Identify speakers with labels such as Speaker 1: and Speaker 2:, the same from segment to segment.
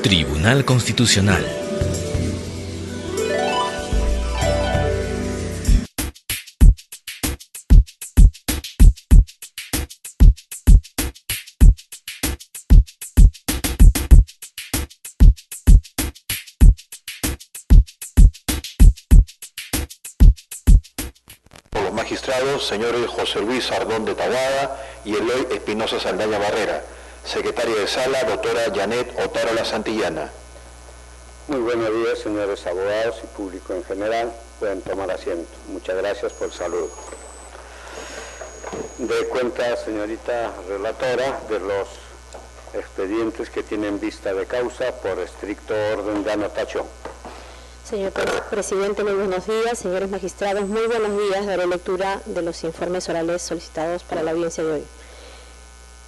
Speaker 1: Tribunal Constitucional.
Speaker 2: Los magistrados, señores José Luis Ardón de Taboada y Eloy Espinosa Saldaña Barrera. Secretaria de Sala, doctora Janet Otárola Santillana.
Speaker 3: Muy buenos días, señores abogados y público en general. Pueden tomar asiento. Muchas gracias por el saludo. De cuenta, señorita relatora, de los expedientes que tienen vista de causa por estricto orden de anotación.
Speaker 4: Señor presidente, muy buenos días. Señores magistrados, muy buenos días. Daré lectura de los informes orales solicitados para la audiencia de hoy.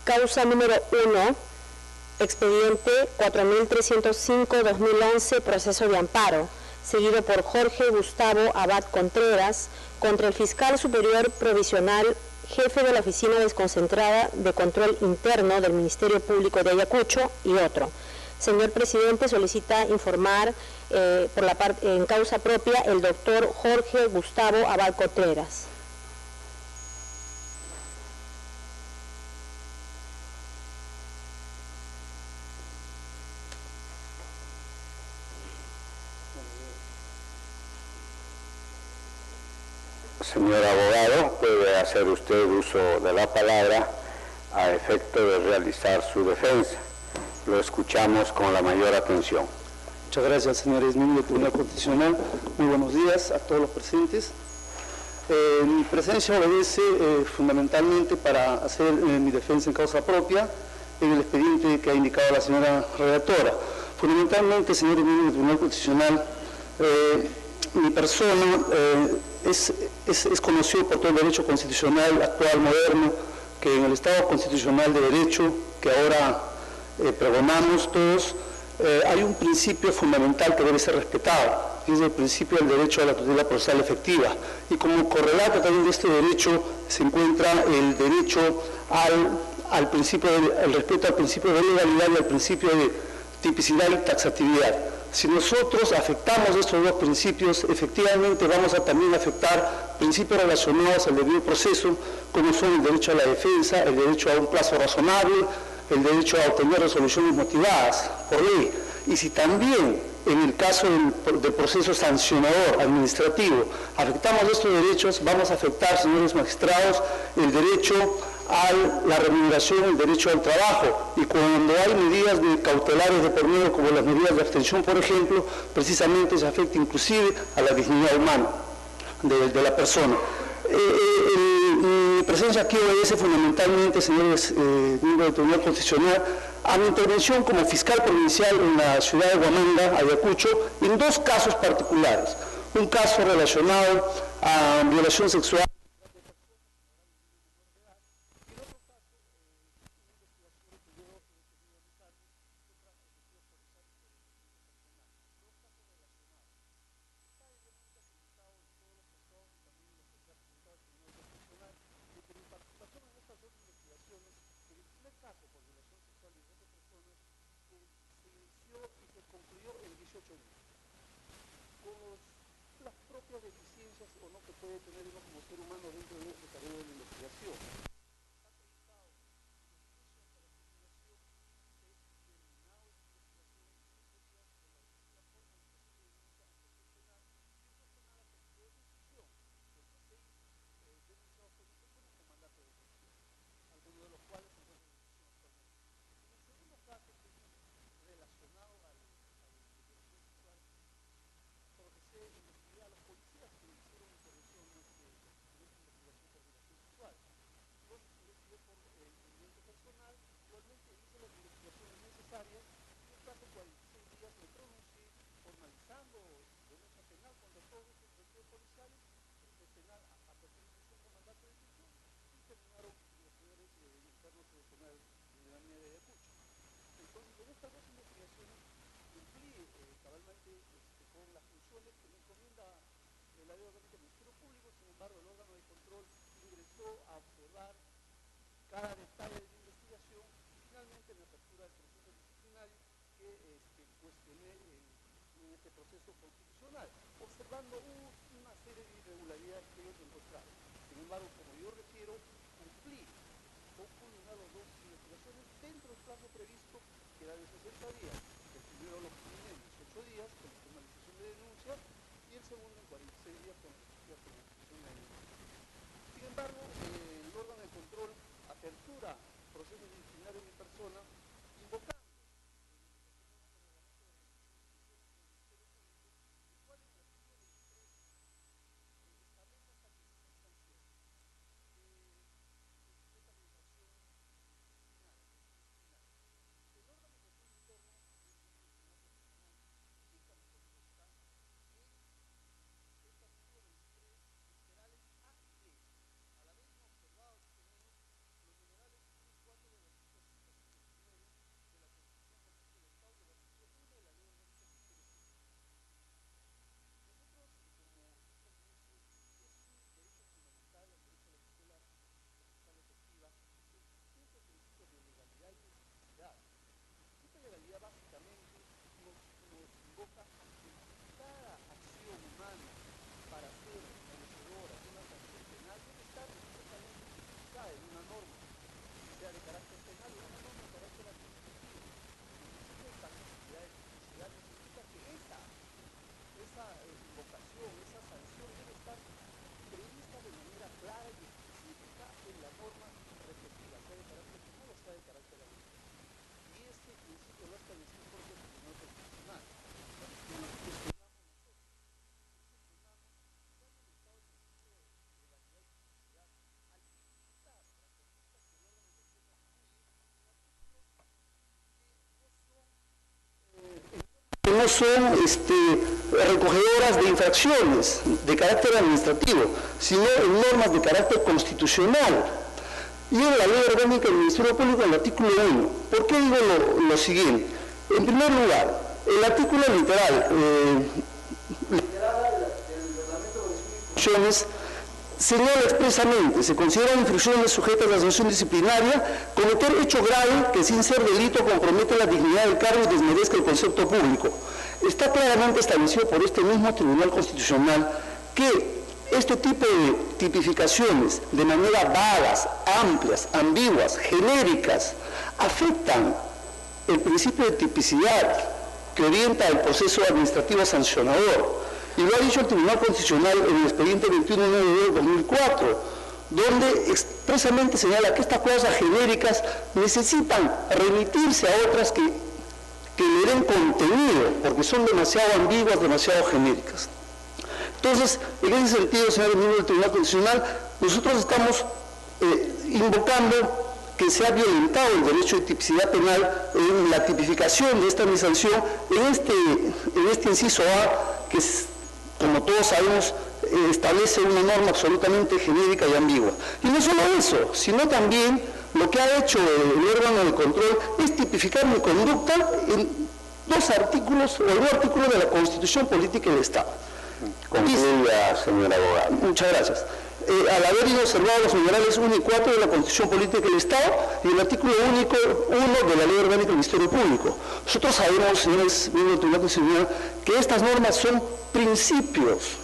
Speaker 4: Causa número 1, expediente 4305-2011, proceso de amparo, seguido por Jorge Gustavo Abad Contreras, contra el fiscal superior provisional, jefe de la Oficina Desconcentrada de Control Interno del Ministerio Público de Ayacucho y otro. Señor presidente, solicita informar en causa propia el doctor Jorge Gustavo Abad Contreras.
Speaker 3: Señor abogado, puede hacer usted uso de la palabra a efecto de realizar su defensa. Lo escuchamos con la mayor atención.
Speaker 5: Muchas gracias, señores miembros del Tribunal Constitucional. Muy buenos días a todos los presentes. Mi presencia obedece fundamentalmente para hacer mi defensa en causa propia en el expediente que ha indicado la señora redactora. Fundamentalmente, señores miembros del Tribunal Constitucional, mi persona es conocido por todo el derecho constitucional actual, moderno, que en el Estado constitucional de derecho que ahora pregonamos todos, hay un principio fundamental que debe ser respetado, que es el principio del derecho a la tutela procesal efectiva. Y como correlato también de este derecho se encuentra el derecho al respeto al principio de legalidad y al principio de tipicidad y taxatividad. Si nosotros afectamos estos dos principios, efectivamente vamos a también afectar principios relacionados al debido proceso, como son el derecho a la defensa, el derecho a un plazo razonable, el derecho a obtener resoluciones motivadas por ley. Y si también, en el caso del proceso sancionador administrativo, afectamos estos derechos, vamos a afectar, señores magistrados, el derecho a la remuneración, el derecho al trabajo, y cuando hay medidas cautelares de por medio, como las medidas de abstención, por ejemplo, precisamente se afecta inclusive a la dignidad humana de la persona. Mi presencia aquí obedece fundamentalmente, señores miembros del Tribunal Constitucional, a mi intervención como fiscal provincial en la ciudad de Huamanga, Ayacucho, en dos casos particulares. Un caso relacionado a violación sexual. Las propias deficiencias o no que puede tener uno como ser humano dentro de nuestro tarea de la investigación. Cada detalle de la investigación y finalmente en la apertura del proceso disciplinario que cuestioné en este proceso constitucional, observando una serie de irregularidades que ellos encontraron. Sin embargo, como yo refiero, cumplí con culminado dos investigaciones dentro del plazo previsto, que era de 60 días. El primero lo culminé en 18 días con la formalización de denuncia y el segundo en 46 días con la formalización de denuncia. Sin embargo, el órgano de control apertura procesos disciplinarios en mi persona, invocando básicamente nos invoca a que cada acción humana para ser merecedora de una sanción penal debe estar perfectamente tipificada en una norma, sea de carácter penal o una norma de carácter administrativo. El principio de capacidad de tipicidad significa que esa invocación, esa sanción debe estar prevista de manera clara y específica en la norma respectiva, sea de carácter penal o sea de carácter administrativo. Y este principio lo ha establecido por el Tribunal Constitucional. Entonces, ¿qué es lo que cuestionamos nosotros? Cuestionamos que haya estado el principio de legalidad y tipicidad al limitar las conductas que el órgano de control que no son recogedoras de infracciones de carácter administrativo, sino en normas de carácter constitucional. Y en la ley orgánica del Ministerio Público, en el artículo 1. ¿Por qué digo lo siguiente? En primer lugar, el artículo literal del reglamento de instituciones señala expresamente: se consideran infracciones sujetas a sanción disciplinaria cometer hecho grave que sin ser delito compromete la dignidad del cargo y desmerezca el concepto público. Está claramente establecido por este mismo Tribunal Constitucional que este tipo de tipificaciones de manera vagas, amplias, ambiguas, genéricas, afectan el principio de tipicidad que orienta el proceso administrativo sancionador. Y lo ha dicho el Tribunal Constitucional en el expediente 21/9/2004, donde expresamente señala que estas cosas genéricas necesitan remitirse a otras que le den contenido, porque son demasiado ambiguas, demasiado genéricas. Entonces, en ese sentido, señores miembros del Tribunal Constitucional, nosotros estamos invocando que se ha violentado el derecho de tipicidad penal en la tipificación de esta sanción en este inciso A, que es, como todos sabemos, establece una norma absolutamente genérica y ambigua. Y no solo eso, sino también lo que ha hecho el órgano de control es tipificar mi conducta en dos artículos, o en un artículo de la Constitución Política del Estado.
Speaker 3: Concluya, señor abogado.
Speaker 5: Muchas gracias. Al haber ido observado los numerales 1 y 4 de la Constitución Política del Estado y el artículo único 1 de la Ley Orgánica del Ministerio Público. Nosotros sabemos, señores miembros del Tribunal Constitucional, que estas normas son principios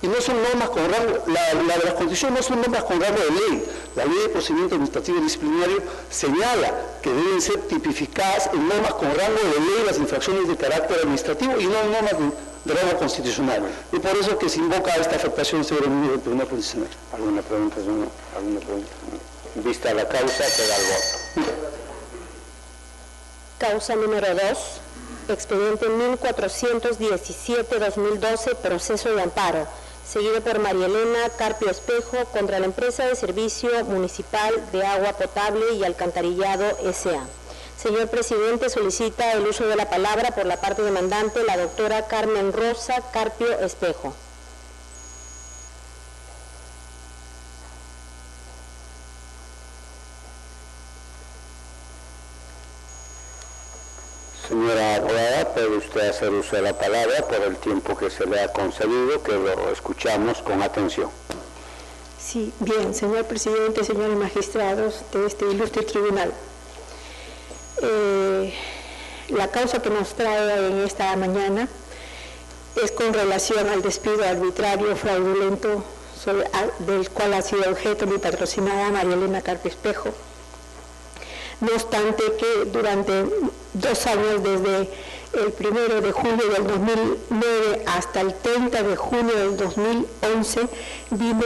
Speaker 5: y no son normas con rango, la de la Constitución no son normas con rango de ley. La Ley de Procedimiento Administrativo y Disciplinario señala que deben ser tipificadas en normas con rango de ley las infracciones de carácter administrativo y no en normas de rango constitucional. Y por eso que se invoca esta afectación, señor miembro del Tribunal Constitucional.
Speaker 3: ¿Alguna pregunta, señor? ¿Alguna pregunta? Vista la causa, queda el voto.
Speaker 4: Causa número 2, expediente 1417-2012, proceso de amparo, seguido por María Elena Carpio Espejo contra la empresa de servicio municipal de agua potable y alcantarillado S.A. Señor presidente, solicita el uso de la palabra por la parte demandante, la doctora Carmen Rosa Carpio Espejo.
Speaker 3: Señora abogada, puede usted hacer uso de la palabra por el tiempo que se le ha concedido, que lo escuchamos con atención.
Speaker 6: Sí, bien, señor presidente, señores magistrados de este ilustre tribunal. La causa que nos trae en esta mañana es con relación al despido arbitrario fraudulento del cual ha sido objeto mi patrocinada María Elena Carpe Espejo. No obstante que durante 2 años, desde el 1 de julio del 2009 hasta el 30 de junio del 2011, vino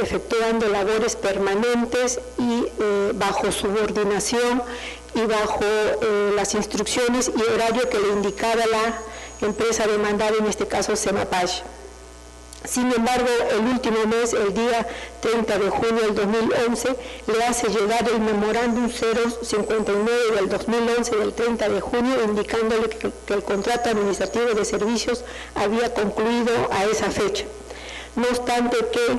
Speaker 6: efectuando labores permanentes y bajo subordinación y bajo las instrucciones y horario que le indicaba la empresa demandada, en este caso Semapach. Sin embargo, el último mes, el día 30 de junio del 2011, le hace llegar el memorándum 059 del 2011 del 30 de junio, indicándole que el contrato administrativo de servicios había concluido a esa fecha. No obstante que,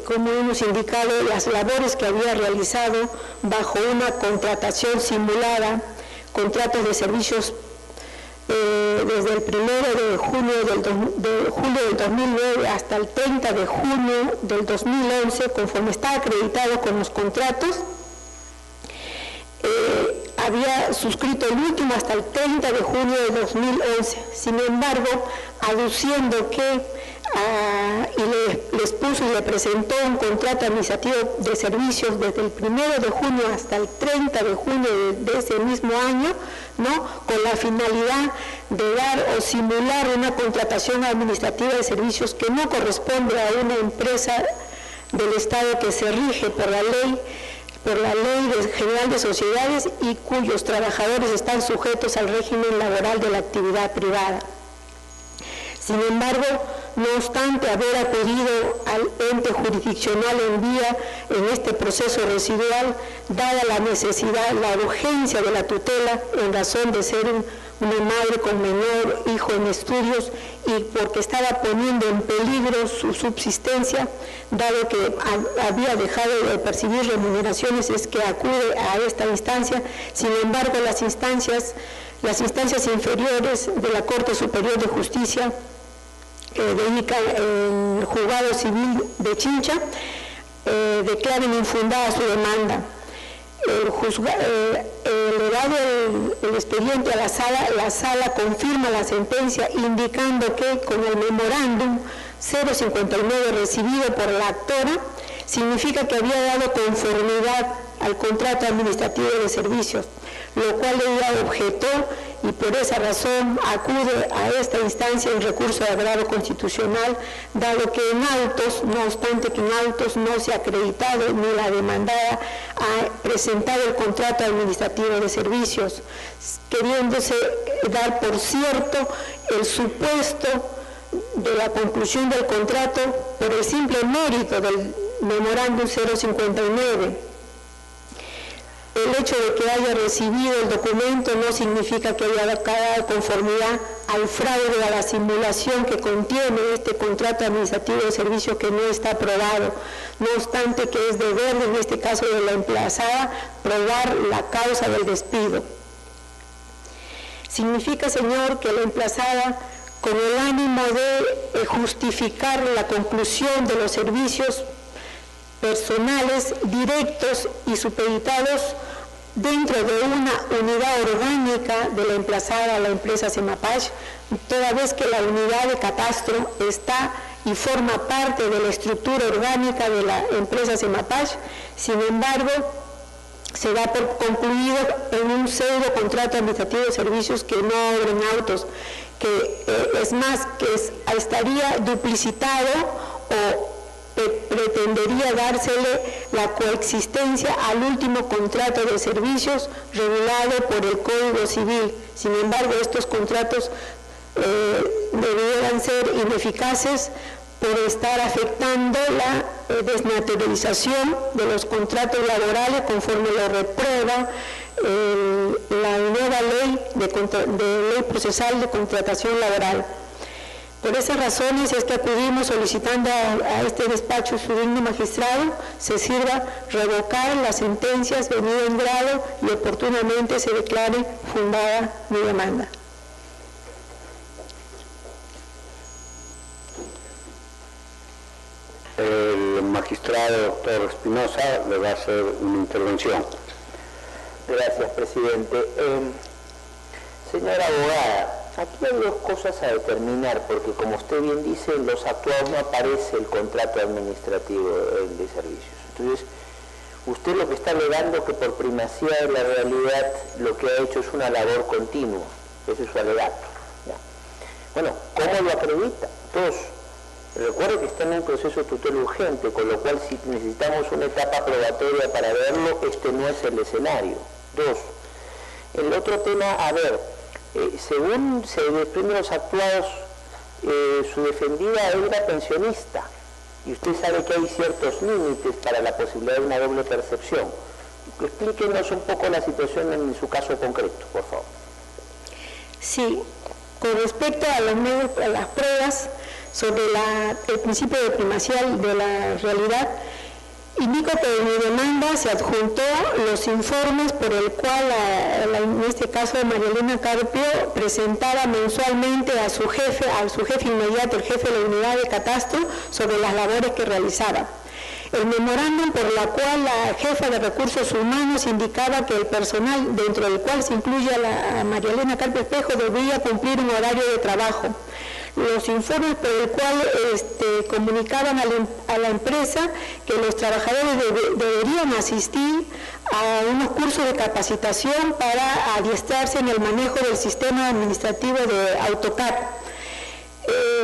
Speaker 6: como hemos indicado, las labores que había realizado bajo una contratación simulada, contratos de servicios desde el 1 de junio del 2009 hasta el 30 de junio del 2011, conforme está acreditado con los contratos, había suscrito el último hasta el 30 de junio de 2011. Sin embargo, aduciendo que les puso y le presentó un contrato administrativo de servicios desde el 1 de junio hasta el 30 de junio de ese mismo año, ¿no?, con la finalidad de dar o simular una contratación administrativa de servicios que no corresponde a una empresa del Estado que se rige por la Ley General de Sociedades y cuyos trabajadores están sujetos al régimen laboral de la actividad privada. Sin embargo, no obstante haber acudido al ente jurisdiccional en vía en este proceso residual, dada la necesidad, la urgencia de la tutela en razón de ser una madre con menor hijo en estudios y porque estaba poniendo en peligro su subsistencia, dado que había dejado de percibir remuneraciones, es que acude a esta instancia. Sin embargo, las instancias inferiores de la Corte Superior de Justicia dedican el Juzgado Civil de Chincha, declaran infundada su demanda. Elevado el expediente a la sala confirma la sentencia, indicando que con el memorándum 059 recibido por la actora, significa que había dado conformidad al contrato administrativo de servicios, lo cual ella objetó y por esa razón acude a esta instancia en recurso de agravo constitucional, dado que en autos, no obstante que en autos no se ha acreditado ni la demandada ha presentado el contrato administrativo de servicios, queriéndose dar por cierto el supuesto de la conclusión del contrato por el simple mérito del memorándum 059. El hecho de que haya recibido el documento no significa que haya dado conformidad al fraude, a la simulación que contiene este contrato administrativo de servicio que no está aprobado. No obstante que es deber, en este caso de la emplazada, probar la causa del despido. Significa, señor, que la emplazada, con el ánimo de justificar la conclusión de los servicios personales directos y supeditados dentro de una unidad orgánica de la emplazada a la empresa Semapach, toda vez que la unidad de catastro está y forma parte de la estructura orgánica de la empresa Semapach. Sin embargo, se da por concluido en un pseudo contrato administrativo de servicios que no obra en autos, que es más, que estaría duplicitado o pretendería dársele la coexistencia al último contrato de servicios regulado por el Código Civil. Sin embargo, estos contratos debieran ser ineficaces por estar afectando la desnaturalización de los contratos laborales conforme lo reprueba la nueva ley de ley procesal de contratación laboral. Por esas razones es que acudimos solicitando a este despacho, su digno magistrado, se sirva revocar las sentencias venidas en grado y oportunamente se declare fundada mi demanda.
Speaker 3: El magistrado doctor Espinosa le va a hacer una intervención.
Speaker 7: Gracias, presidente. Señora abogada, aquí hay dos cosas a determinar, porque como usted bien dice, en los actuados no aparece el contrato administrativo de servicios. Entonces, usted lo que está alegando que por primacía de la realidad lo que ha hecho es una labor continua. Ese es su alegato. ¿Ya? Bueno, ¿cómo lo acredita? Dos, recuerde que está en un proceso de tutela urgente, con lo cual si necesitamos una etapa probatoria para verlo, este no es el escenario. Dos, el otro tema, a ver, según se desprenden los actuados, su defendida era pensionista, y usted sabe que hay ciertos límites para la posibilidad de una doble percepción. Explíquenos un poco la situación en su caso concreto, por favor.
Speaker 6: Sí, con respecto a las pruebas sobre el principio de primacía de la realidad, indico que en mi demanda se adjuntó los informes por el cual, en este caso María Elena Carpio, presentaba mensualmente a su jefe inmediato, el jefe de la unidad de catastro, sobre las labores que realizaba. El memorándum por la cual la jefa de recursos humanos indicaba que el personal, dentro del cual se incluye a María Elena Carpio Espejo, debía cumplir un horario de trabajo. Los informes por el cual comunicaban a la empresa que los trabajadores deberían asistir a unos cursos de capacitación para adiestrarse en el manejo del sistema administrativo de AutoCAD.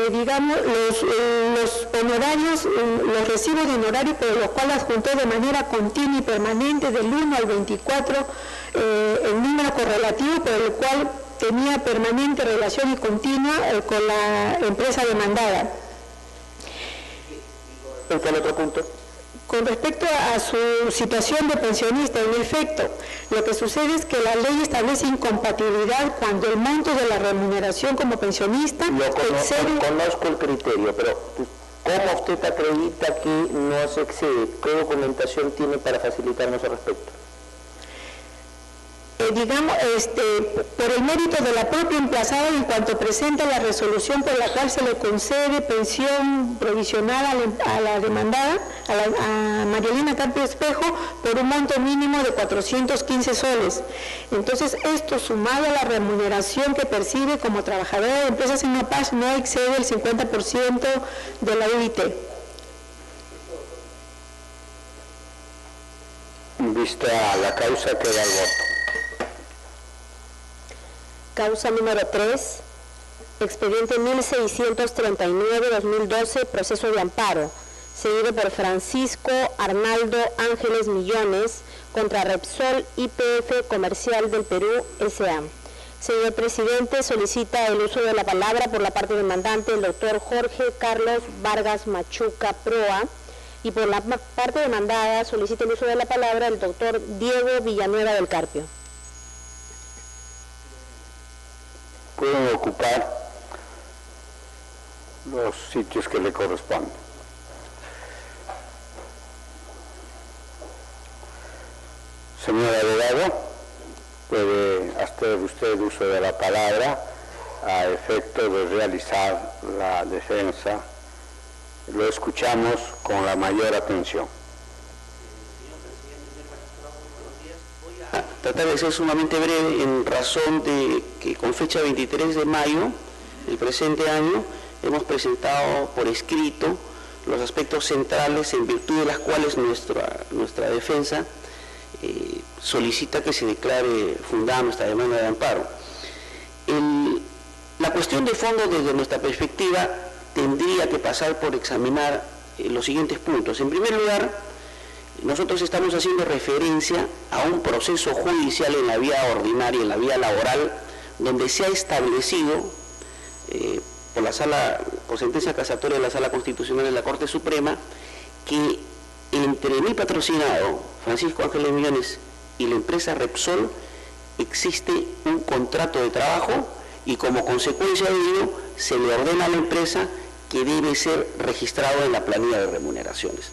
Speaker 6: Digamos, los honorarios, los recibos de honorarios por los cuales adjuntó de manera continua y permanente del 1 al 24 el número correlativo por el cual tenía permanente relación y continua con la empresa demandada.
Speaker 7: ¿El otro punto?
Speaker 6: Con respecto a su situación de pensionista, en efecto, lo que sucede es que la ley establece incompatibilidad cuando el monto de la remuneración como pensionista excede...
Speaker 7: Conozco el criterio, pero ¿cómo usted acredita que no se excede? ¿Qué documentación tiene para facilitarnos al respecto?
Speaker 6: Digamos, por el mérito de la propia emplazada en cuanto presenta la resolución por la cual se le concede pensión provisional a la demandada, a María Elena Carpio Espejo, por un monto mínimo de 415 soles. Entonces, esto sumado a la remuneración que percibe como trabajadora de empresas en La Paz no excede el 50% de la UIT.
Speaker 3: Vista la causa, queda el voto.
Speaker 4: Causa número 3, expediente 1639-2012, proceso de amparo, seguido por Francisco Arnaldo Ángeles Millones contra Repsol YPF Comercial del Perú S.A. Señor presidente, solicita el uso de la palabra por la parte demandante el doctor Jorge Carlos Vargas Machuca Proa, y por la parte demandada solicita el uso de la palabra el doctor Diego Villanueva del Carpio.
Speaker 3: Pueden ocupar los sitios que le corresponden. Señor abogado, puede hacer usted uso de la palabra a efecto de realizar la defensa. Lo escuchamos con la mayor atención.
Speaker 8: Tratar de ser sumamente breve en razón de que con fecha 23 de mayo del presente año hemos presentado por escrito los aspectos centrales en virtud de las cuales nuestra defensa solicita que se declare fundada nuestra demanda de amparo. La cuestión de fondo desde nuestra perspectiva tendría que pasar por examinar los siguientes puntos. En primer lugar, nosotros estamos haciendo referencia a un proceso judicial en la vía ordinaria, en la vía laboral, donde se ha establecido por sentencia casatoria de la Sala Constitucional de la Corte Suprema, que entre mi patrocinado, Francisco Ángeles Millones, y la empresa Repsol existe un contrato de trabajo y como consecuencia de ello se le ordena a la empresa que debe ser registrado en la planilla de remuneraciones.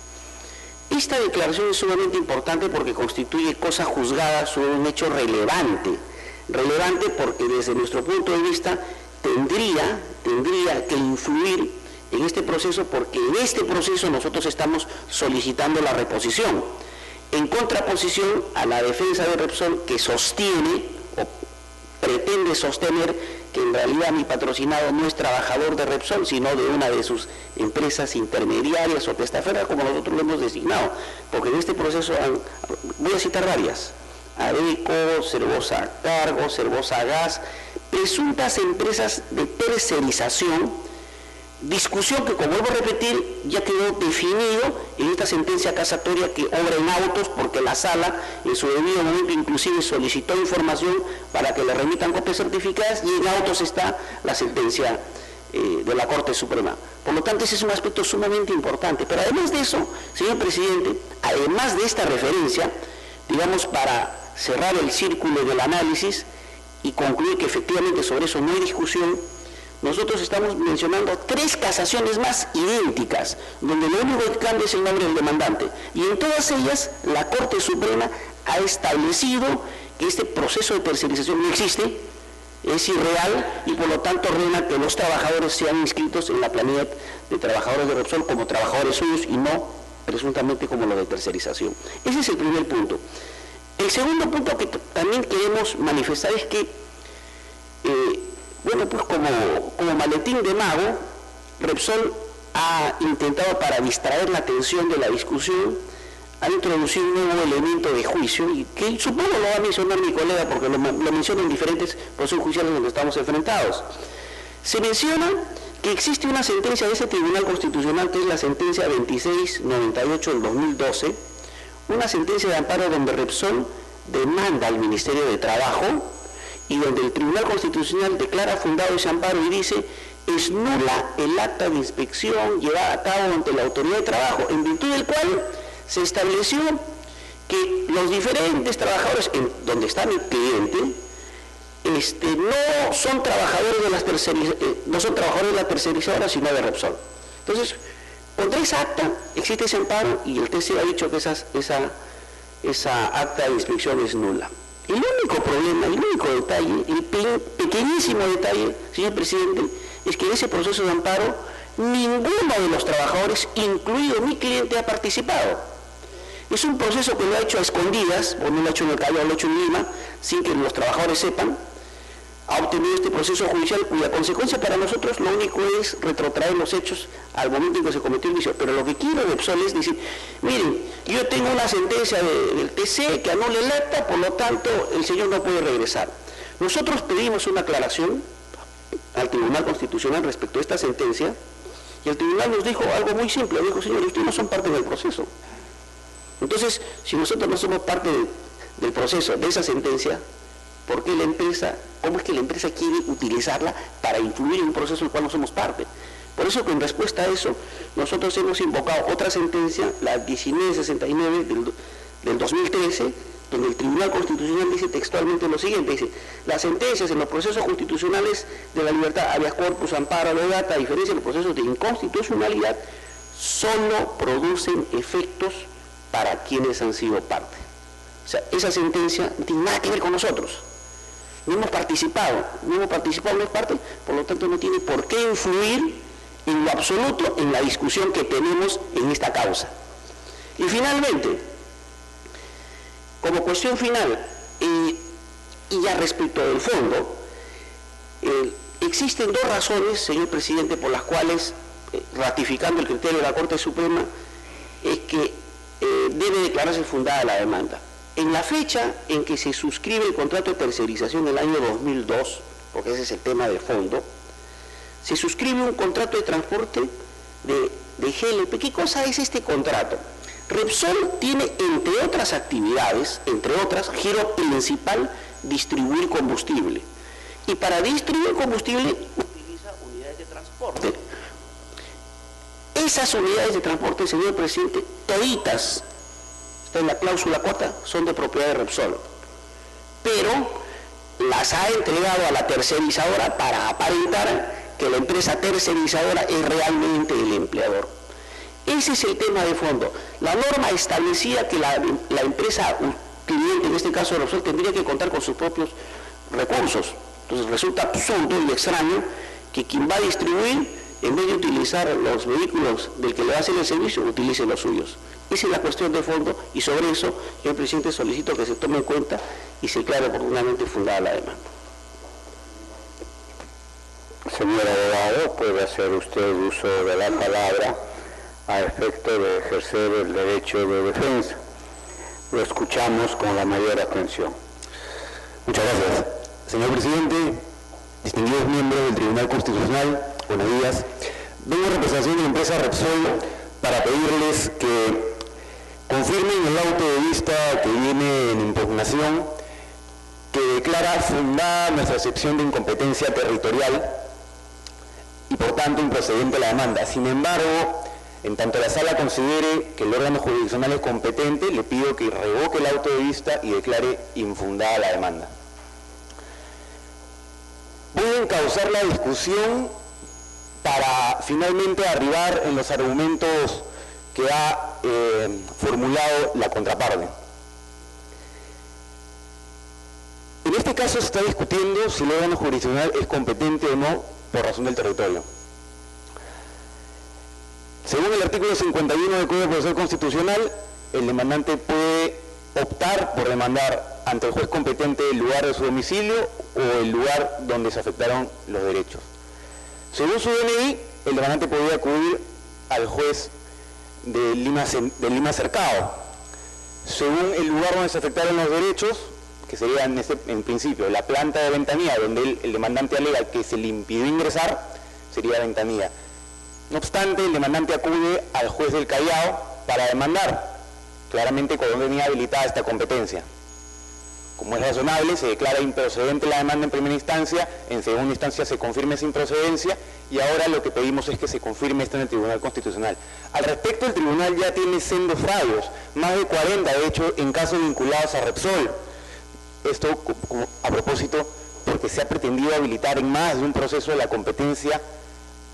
Speaker 8: Esta declaración es sumamente importante porque constituye cosa juzgada sobre un hecho relevante porque desde nuestro punto de vista tendría que influir en este proceso, porque en este proceso nosotros estamos solicitando la reposición, en contraposición a la defensa de Repsol, que sostiene pretende sostener que en realidad mi patrocinado no es trabajador de Repsol, sino de una de sus empresas intermediarias o testaferras, como nosotros lo hemos designado, porque en este proceso voy a citar varias: Adeco, Cervosa Cargo, Cervosa Gas, presuntas empresas de tercerización. Discusión que, como vuelvo a repetir, ya quedó definido en esta sentencia casatoria que obra en autos, porque la sala en su debido momento inclusive solicitó información para que le remitan copias certificadas, y en autos está la sentencia de la Corte Suprema. Por lo tanto, ese es un aspecto sumamente importante. Pero además de eso, señor presidente, además de esta referencia, digamos, para cerrar el círculo del análisis y concluir que efectivamente sobre eso no hay discusión, nosotros estamos mencionando 3 casaciones más idénticas, donde lo único que cambia es el nombre del demandante. Y en todas ellas, la Corte Suprema ha establecido que este proceso de tercerización no existe, es irreal, y por lo tanto ordena que los trabajadores sean inscritos en la planilla de trabajadores de Repsol como trabajadores suyos y no presuntamente como lo de tercerización. Ese es el primer punto. El segundo punto que también queremos manifestar es que bueno, pues como maletín de mago, Repsol ha intentado, para distraer la atención de la discusión, ha introducido un nuevo elemento de juicio, y que supongo lo va a mencionar mi colega porque lo menciona en diferentes procesos judiciales donde estamos enfrentados. Se menciona que existe una sentencia de ese Tribunal Constitucional, que es la sentencia 2698 del 2012, una sentencia de amparo donde Repsol demanda al Ministerio de Trabajo, y donde el Tribunal Constitucional declara fundado ese amparo y dice: es nula el acta de inspección llevada a cabo ante la Autoridad de Trabajo, en virtud del cual se estableció que los diferentes trabajadores, donde está mi cliente, no son trabajadores de las tercerizadoras, sino de Repsol. Entonces, contra esa acta existe ese amparo, y el TC ha dicho que esa acta de inspección es nula. El único problema, el único detalle, el pequeñísimo detalle, señor presidente, es que en ese proceso de amparo ninguno de los trabajadores, incluido mi cliente, ha participado. Es un proceso que lo ha hecho a escondidas, o no lo ha hecho en el Callao, lo ha hecho en Lima, sin que los trabajadores sepan. Ha obtenido este proceso judicial, cuya consecuencia para nosotros lo único es retrotraer los hechos al momento en que se cometió el vicio. Pero lo que quiere Repsol es decir: miren, yo tengo una sentencia del TC que anula el acta, por lo tanto el señor no puede regresar. Nosotros pedimos una aclaración al Tribunal Constitucional respecto a esta sentencia, y el tribunal nos dijo algo muy simple. Dijo: señores, ustedes no son parte del proceso. Entonces, si nosotros no somos parte del proceso de esa sentencia, ¿por qué cómo es que la empresa quiere utilizarla para influir en un proceso del cual no somos parte? Por eso, en respuesta a eso, nosotros hemos invocado otra sentencia, la 1969 del 2013, donde el Tribunal Constitucional dice textualmente lo siguiente: dice, las sentencias en los procesos constitucionales de la libertad, habeas corpus, amparo, legata, a diferencia de los procesos de inconstitucionalidad, solo producen efectos para quienes han sido parte. O sea, esa sentencia no tiene nada que ver con nosotros. No hemos participado, no es parte, por lo tanto no tiene por qué influir en lo absoluto en la discusión que tenemos en esta causa. Y finalmente, como cuestión final, y ya respecto del fondo, existen 2 razones, señor presidente, por las cuales, ratificando el criterio de la Corte Suprema, es que debe declararse fundada la demanda. En la fecha en que se suscribe el contrato de tercerización del año 2002, porque ese es el tema de fondo, se suscribe un contrato de transporte de GLP. ¿Qué cosa es este contrato? Repsol tiene, entre otras actividades, giro principal, distribuir combustible. Y para distribuir combustible utiliza unidades de transporte. Esas unidades de transporte, señor presidente, toditas, está en la cláusula 4, son de propiedad de Repsol, pero las ha entregado a la tercerizadora para aparentar que la empresa tercerizadora es realmente el empleador. Ese es el tema de fondo. La norma establecía que la empresa cliente, en este caso Repsol, tendría que contar con sus propios recursos. Entonces resulta absurdo y extraño que quien va a distribuir, en vez de utilizar los vehículos del que le va a hacer el servicio, utilice los suyos. Esa es la cuestión de fondo, y sobre eso, señor presidente, solicito que se tome en cuenta y se declare oportunamente fundada la demanda.
Speaker 3: Señor abogado, puede hacer usted uso de la palabra a efecto de ejercer el derecho de defensa. Lo escuchamos con la mayor atención.
Speaker 9: Muchas gracias. Señor presidente, distinguidos miembros del Tribunal Constitucional, buenos días. Vengo en representación de la empresa Repsol para pedirles que confirmen el auto de vista que viene en impugnación, que declara fundada nuestra excepción de incompetencia territorial y por tanto improcedente la demanda. Sin embargo, en tanto la sala considere que el órgano jurisdiccional es competente, le pido que revoque el auto de vista y declare infundada la demanda. Voy a encauzar la discusión para finalmente arribar en los argumentos que ha formulado la contraparte. En este caso se está discutiendo si el órgano jurisdiccional es competente o no por razón del territorio. Según el artículo 51 del Código Procesal Constitucional, el demandante puede optar por demandar ante el juez competente el lugar de su domicilio o el lugar donde se afectaron los derechos. Según su DNI, el demandante podría acudir al juez de Lima Cercado. Según el lugar donde se afectaron los derechos, que sería en principio la planta de Ventanilla, donde el demandante alega que se le impidió ingresar, sería Ventanilla. No obstante, el demandante acude al juez del Callao para demandar, claramente cuando tenía habilitada esta competencia. Como es razonable, se declara improcedente la demanda en primera instancia, en segunda instancia se confirma esa improcedencia y ahora lo que pedimos es que se confirme esto en el Tribunal Constitucional. Al respecto, el Tribunal ya tiene sendos fallos, más de 40 de hecho en casos vinculados a Repsol. Esto a propósito porque se ha pretendido habilitar en más de un proceso de la competencia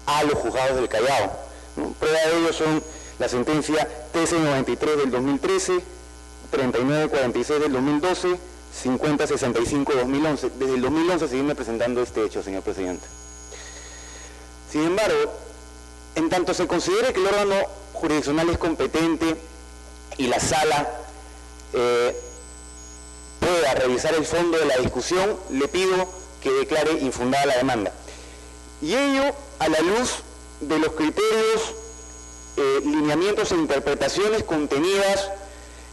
Speaker 9: a los juzgados del Callao, ¿no? Prueba de ello son la sentencia 1393 del 2013, 3946 del 2012, 5065 del 2011. Desde el 2011 se viene presentando este hecho, señor presidente. Sin embargo, en tanto se considere que el órgano jurisdiccional es competente y la sala pueda revisar el fondo de la discusión, le pido que declare infundada la demanda. Y ello a la luz de los criterios, lineamientos e interpretaciones contenidas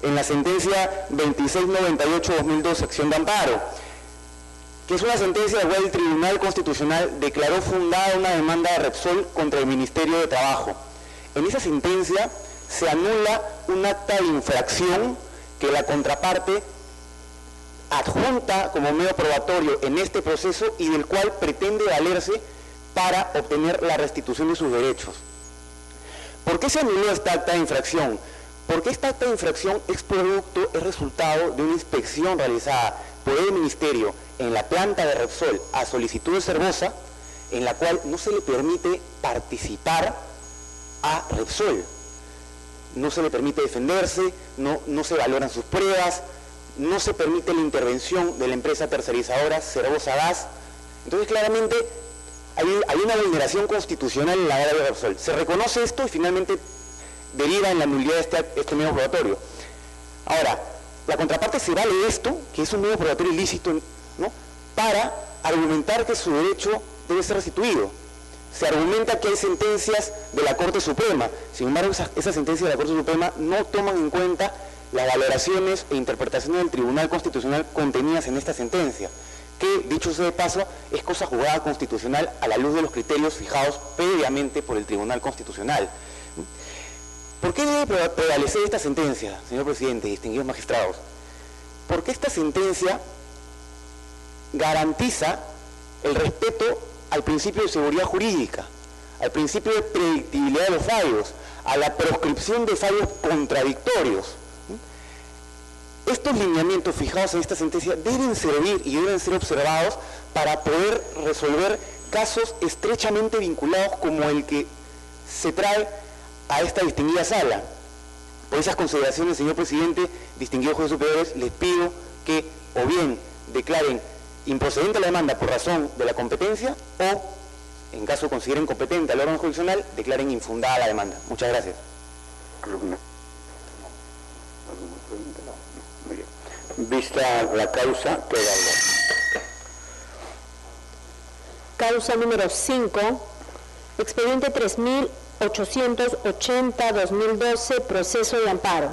Speaker 9: en la sentencia 2698-2002, sección de amparo, que es una sentencia de la cual el Tribunal Constitucional declaró fundada una demanda de Repsol contra el Ministerio de Trabajo. En esa sentencia se anula un acta de infracción que la contraparte adjunta como medio probatorio en este proceso y del cual pretende valerse para obtener la restitución de sus derechos. ¿Por qué se anuló esta acta de infracción? Porque esta acta de infracción es resultado de una inspección realizada por el Ministerio en la planta de Repsol a solicitud de Cervosa, en la cual no se le permite participar a Repsol. No se le permite defenderse, no se valoran sus pruebas, no se permite la intervención de la empresa tercerizadora Cervosa Gas. Entonces claramente hay una vulneración constitucional en la área de Repsol. Se reconoce esto y finalmente deriva en la nulidad de este medio probatorio. Ahora, la contraparte se vale esto, que es un medio probatorio ilícito, ¿no?, para argumentar que su derecho debe ser restituido. Se argumenta que hay sentencias de la Corte Suprema, sin embargo esas sentencias de la Corte Suprema no toman en cuenta las valoraciones e interpretaciones del Tribunal Constitucional contenidas en esta sentencia, que, dicho sea de paso, es cosa juzgada constitucional a la luz de los criterios fijados previamente por el Tribunal Constitucional. ¿Por qué debe prevalecer esta sentencia, señor presidente y distinguidos magistrados? Porque esta sentencia garantiza el respeto al principio de seguridad jurídica, al principio de predictibilidad de los fallos, a la proscripción de fallos contradictorios. Estos lineamientos fijados en esta sentencia deben servir y deben ser observados para poder resolver casos estrechamente vinculados como el que se trae a esta distinguida sala. Por esas consideraciones, señor presidente, distinguidos jueces superiores, les pido que o bien declaren improcedente la demanda por razón de la competencia o, en caso consideren competente al órgano jurisdiccional, declaren infundada la demanda. Muchas gracias.
Speaker 3: Vista la causa, queda
Speaker 4: causa número 5, expediente 3880-2012, proceso de amparo,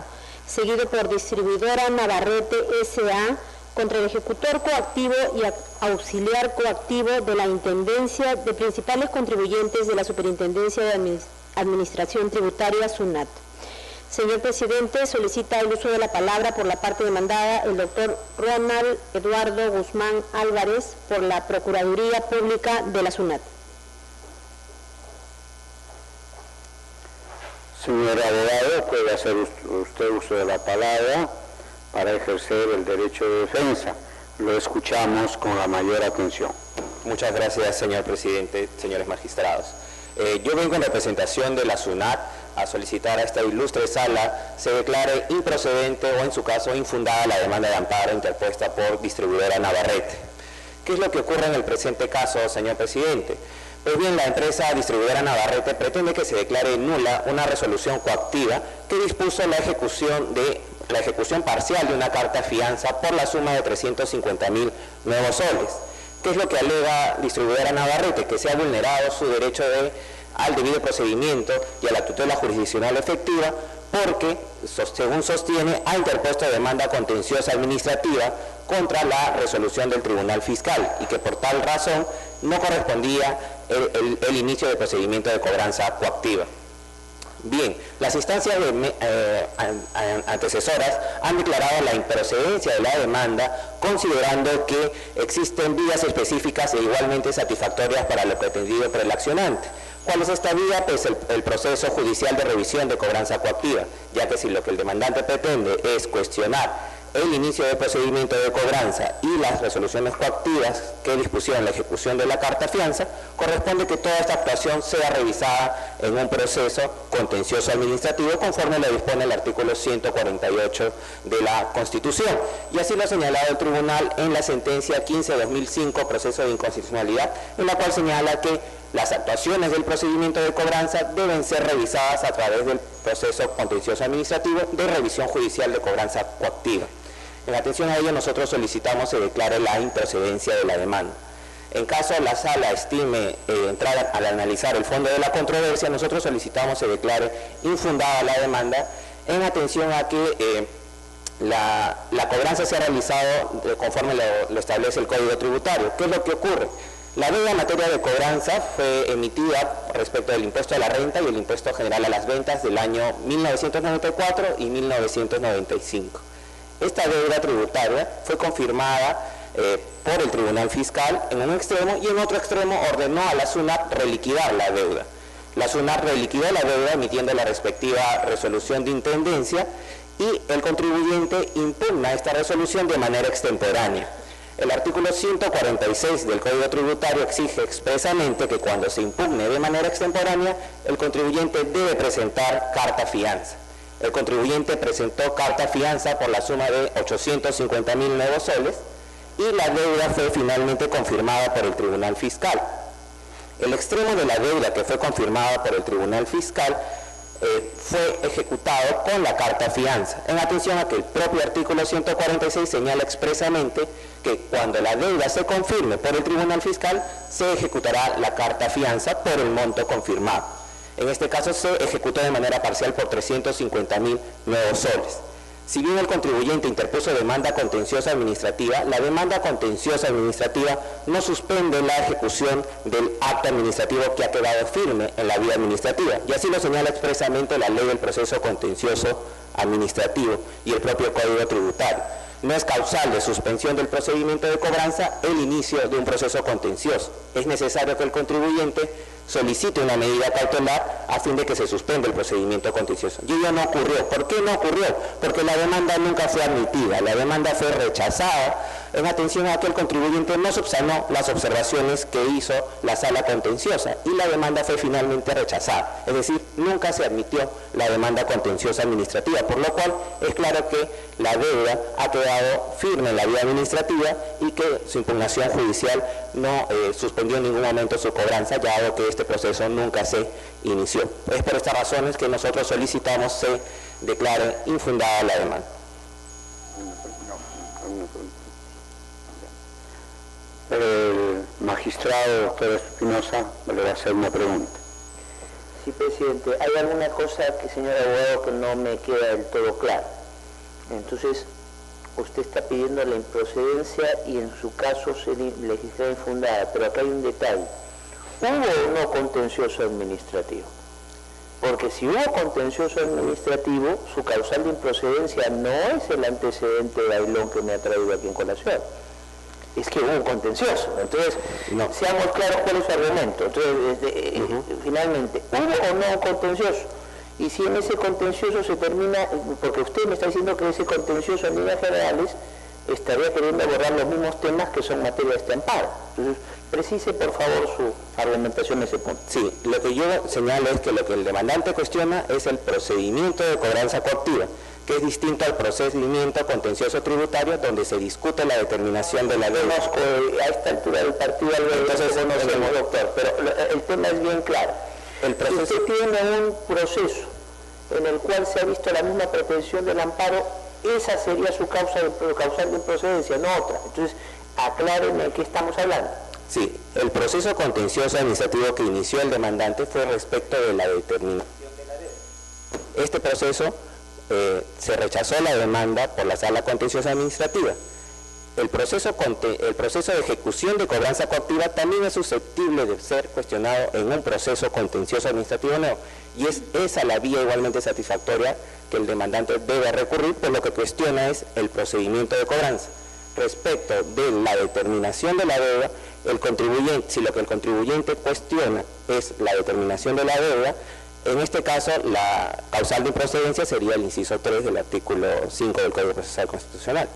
Speaker 4: seguido por Distribuidora Navarrete S.A., contra el ejecutor coactivo y auxiliar coactivo de la Intendencia de principales contribuyentes de la Superintendencia de Administración Tributaria, SUNAT. Señor presidente, solicita el uso de la palabra por la parte demandada el doctor Ronald Eduardo Guzmán Álvarez por la Procuraduría Pública de la SUNAT.
Speaker 3: Señor abogado, puede hacer usted uso de la palabra para ejercer el derecho de defensa. Lo escuchamos con la mayor atención.
Speaker 10: Muchas gracias, señor presidente, señores magistrados. Yo vengo en representación de la SUNAT a solicitar a esta ilustre sala se declare improcedente o, en su caso, infundada la demanda de amparo interpuesta por Distribuidora Navarrete. ¿Qué es lo que ocurre en el presente caso, señor presidente? Pues bien, la empresa Distribuidora Navarrete pretende que se declare nula una resolución coactiva que dispuso la ejecución parcial de una carta fianza por la suma de 350.000 nuevos soles. ¿Qué es lo que alega Distribuidora Navarrete? Que se ha vulnerado su derecho al debido procedimiento y a la tutela jurisdiccional efectiva porque, según sostiene, ha interpuesto demanda contenciosa administrativa contra la resolución del Tribunal Fiscal y que por tal razón no correspondía el inicio del procedimiento de cobranza coactiva. Bien, las instancias antecesoras han declarado la improcedencia de la demanda considerando que existen vías específicas e igualmente satisfactorias para lo pretendido por el accionante. ¿Cuál es esta vía? Pues el proceso judicial de revisión de cobranza coactiva, ya que si lo que el demandante pretende es cuestionar el inicio del procedimiento de cobranza y las resoluciones coactivas que dispusieron la ejecución de la carta fianza, corresponde que toda esta actuación sea revisada en un proceso contencioso administrativo conforme lo dispone el artículo 148 de la Constitución. Y así lo ha señalado el tribunal en la sentencia 15/2005, proceso de inconstitucionalidad, en la cual señala que las actuaciones del procedimiento de cobranza deben ser revisadas a través del proceso contencioso administrativo de revisión judicial de cobranza coactiva. En atención a ello, nosotros solicitamos se declare la improcedencia de la demanda. En caso la sala estime entrar al analizar el fondo de la controversia, nosotros solicitamos se declare infundada la demanda en atención a que la cobranza se ha realizado conforme lo establece el Código Tributario. ¿Qué es lo que ocurre? La deuda en materia de cobranza fue emitida respecto del impuesto a la renta y el impuesto general a las ventas del año 1994 y 1995. Esta deuda tributaria fue confirmada por el Tribunal Fiscal en un extremo y en otro extremo ordenó a la SUNAT reliquidar la deuda. La SUNAT reliquidó la deuda emitiendo la respectiva resolución de intendencia y el contribuyente impugna esta resolución de manera extemporánea. El artículo 146 del Código Tributario exige expresamente que cuando se impugne de manera extemporánea, el contribuyente debe presentar carta fianza. El contribuyente presentó carta fianza por la suma de 850.000 nuevos soles y la deuda fue finalmente confirmada por el Tribunal Fiscal. El extremo de la deuda que fue confirmada por el Tribunal Fiscal fue ejecutado con la carta fianza, en atención a que el propio artículo 146 señala expresamente que cuando la deuda se confirme por el Tribunal Fiscal, se ejecutará la carta fianza por el monto confirmado. En este caso se ejecutó de manera parcial por 350.000 nuevos soles. Si bien el contribuyente interpuso demanda contenciosa administrativa, la demanda contenciosa administrativa no suspende la ejecución del acto administrativo que ha quedado firme en la vía administrativa, y así lo señala expresamente la Ley del Proceso Contencioso Administrativo y el propio Código Tributario. No es causal de suspensión del procedimiento de cobranza el inicio de un proceso contencioso. Es necesario que el contribuyente solicite una medida cautelar a fin de que se suspenda el procedimiento contencioso. Y ello no ocurrió. ¿Por qué no ocurrió? Porque la demanda nunca fue admitida, la demanda fue rechazada en atención a que el contribuyente no subsanó las observaciones que hizo la sala contenciosa y la demanda fue finalmente rechazada. Es decir, nunca se admitió la demanda contenciosa administrativa, por lo cual es claro que la deuda ha quedado firme en la vía administrativa y que su impugnación judicial no suspendió en ningún momento su cobranza, ya dado que este proceso nunca se inició. Es por estas razones que nosotros solicitamos se declare infundada la demanda.
Speaker 3: El magistrado doctor Espinosa le va a hacer una pregunta.
Speaker 7: Sí, presidente. Hay alguna cosa que, señor abogado, que no me queda del todo clara. Entonces, usted está pidiendo la improcedencia y en su caso se legisla infundada, pero acá hay un detalle. ¿Hubo o no contencioso administrativo? Porque si hubo contencioso administrativo, su causal de improcedencia no es el antecedente de bailón que me ha traído aquí en colación. Es que hubo un contencioso. Entonces, seamos claros cuál es su argumento. Entonces, finalmente, ¿hubo o no contencioso? Y si en ese contencioso se termina, porque usted me está diciendo que ese contencioso en líneas generales estaría queriendo abordar los mismos temas que son materia de este amparo. Entonces, precise por favor su argumentación en ese punto.
Speaker 10: Sí, lo que yo señalo es que lo que el demandante cuestiona es el procedimiento de cobranza coactiva, que es distinto al procedimiento contencioso tributario donde se discute la determinación de la deuda.
Speaker 7: A esta altura del partido algo entonces conocemos, doctor, pero el tema es bien claro. El proceso, usted tiene un proceso en el cual se ha visto la misma pretensión del amparo, esa sería su causal de improcedencia, no otra. Entonces, aclárenme de qué estamos hablando.
Speaker 10: Sí, el proceso contencioso administrativo que inició el demandante fue respecto de la determinación de la deuda. Este proceso se rechazó la demanda por la Sala Contenciosa Administrativa. El proceso de ejecución de cobranza coactiva también es susceptible de ser cuestionado en un proceso contencioso administrativo nuevo, y es esa la vía igualmente satisfactoria que el demandante debe recurrir, por lo que cuestiona es el procedimiento de cobranza. Respecto de la determinación de la deuda, el contribuyente, si lo que el contribuyente cuestiona es la determinación de la deuda, en este caso la causal de improcedencia sería el inciso 3 del artículo 5 del Código Procesal Constitucional.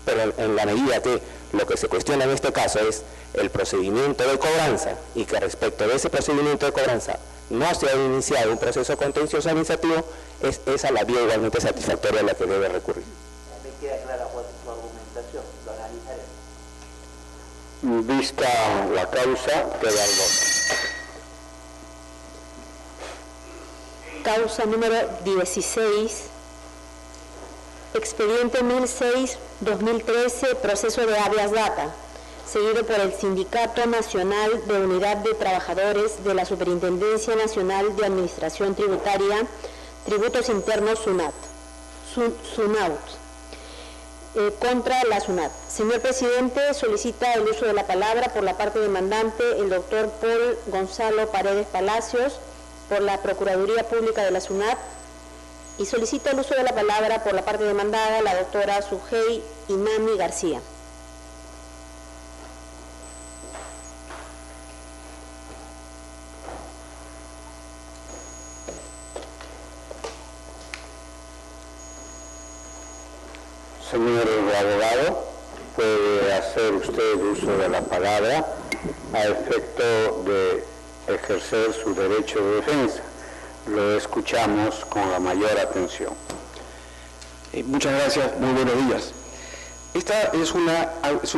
Speaker 10: Pero en la medida que lo que se cuestiona en este caso es el procedimiento de cobranza y que respecto de ese procedimiento de cobranza no se ha iniciado un proceso contencioso administrativo, es esa la vía igualmente satisfactoria a la que debe recurrir.
Speaker 7: Me queda clara cuál es su argumentación, lo analizaré.
Speaker 3: Vista la causa, queda el voto.
Speaker 4: Causa número 16, expediente 1006-2013, proceso de habeas data, seguido por el Sindicato Nacional de Unidad de Trabajadores de la Superintendencia Nacional de Administración Tributaria, Tributos Internos SUNAT, contra la SUNAT. Señor presidente, solicita el uso de la palabra por la parte demandante el doctor Paul Gonzalo Paredes Palacios, por la Procuraduría Pública de la SUNAT, y solicita el uso de la palabra por la parte demandada la doctora Sujei Inami García.
Speaker 3: Señor abogado, puede hacer usted uso de la palabra a efecto de ejercer su derecho de defensa. Lo escuchamos con la mayor atención.
Speaker 11: Muchas gracias, muy buenos días. Esta es una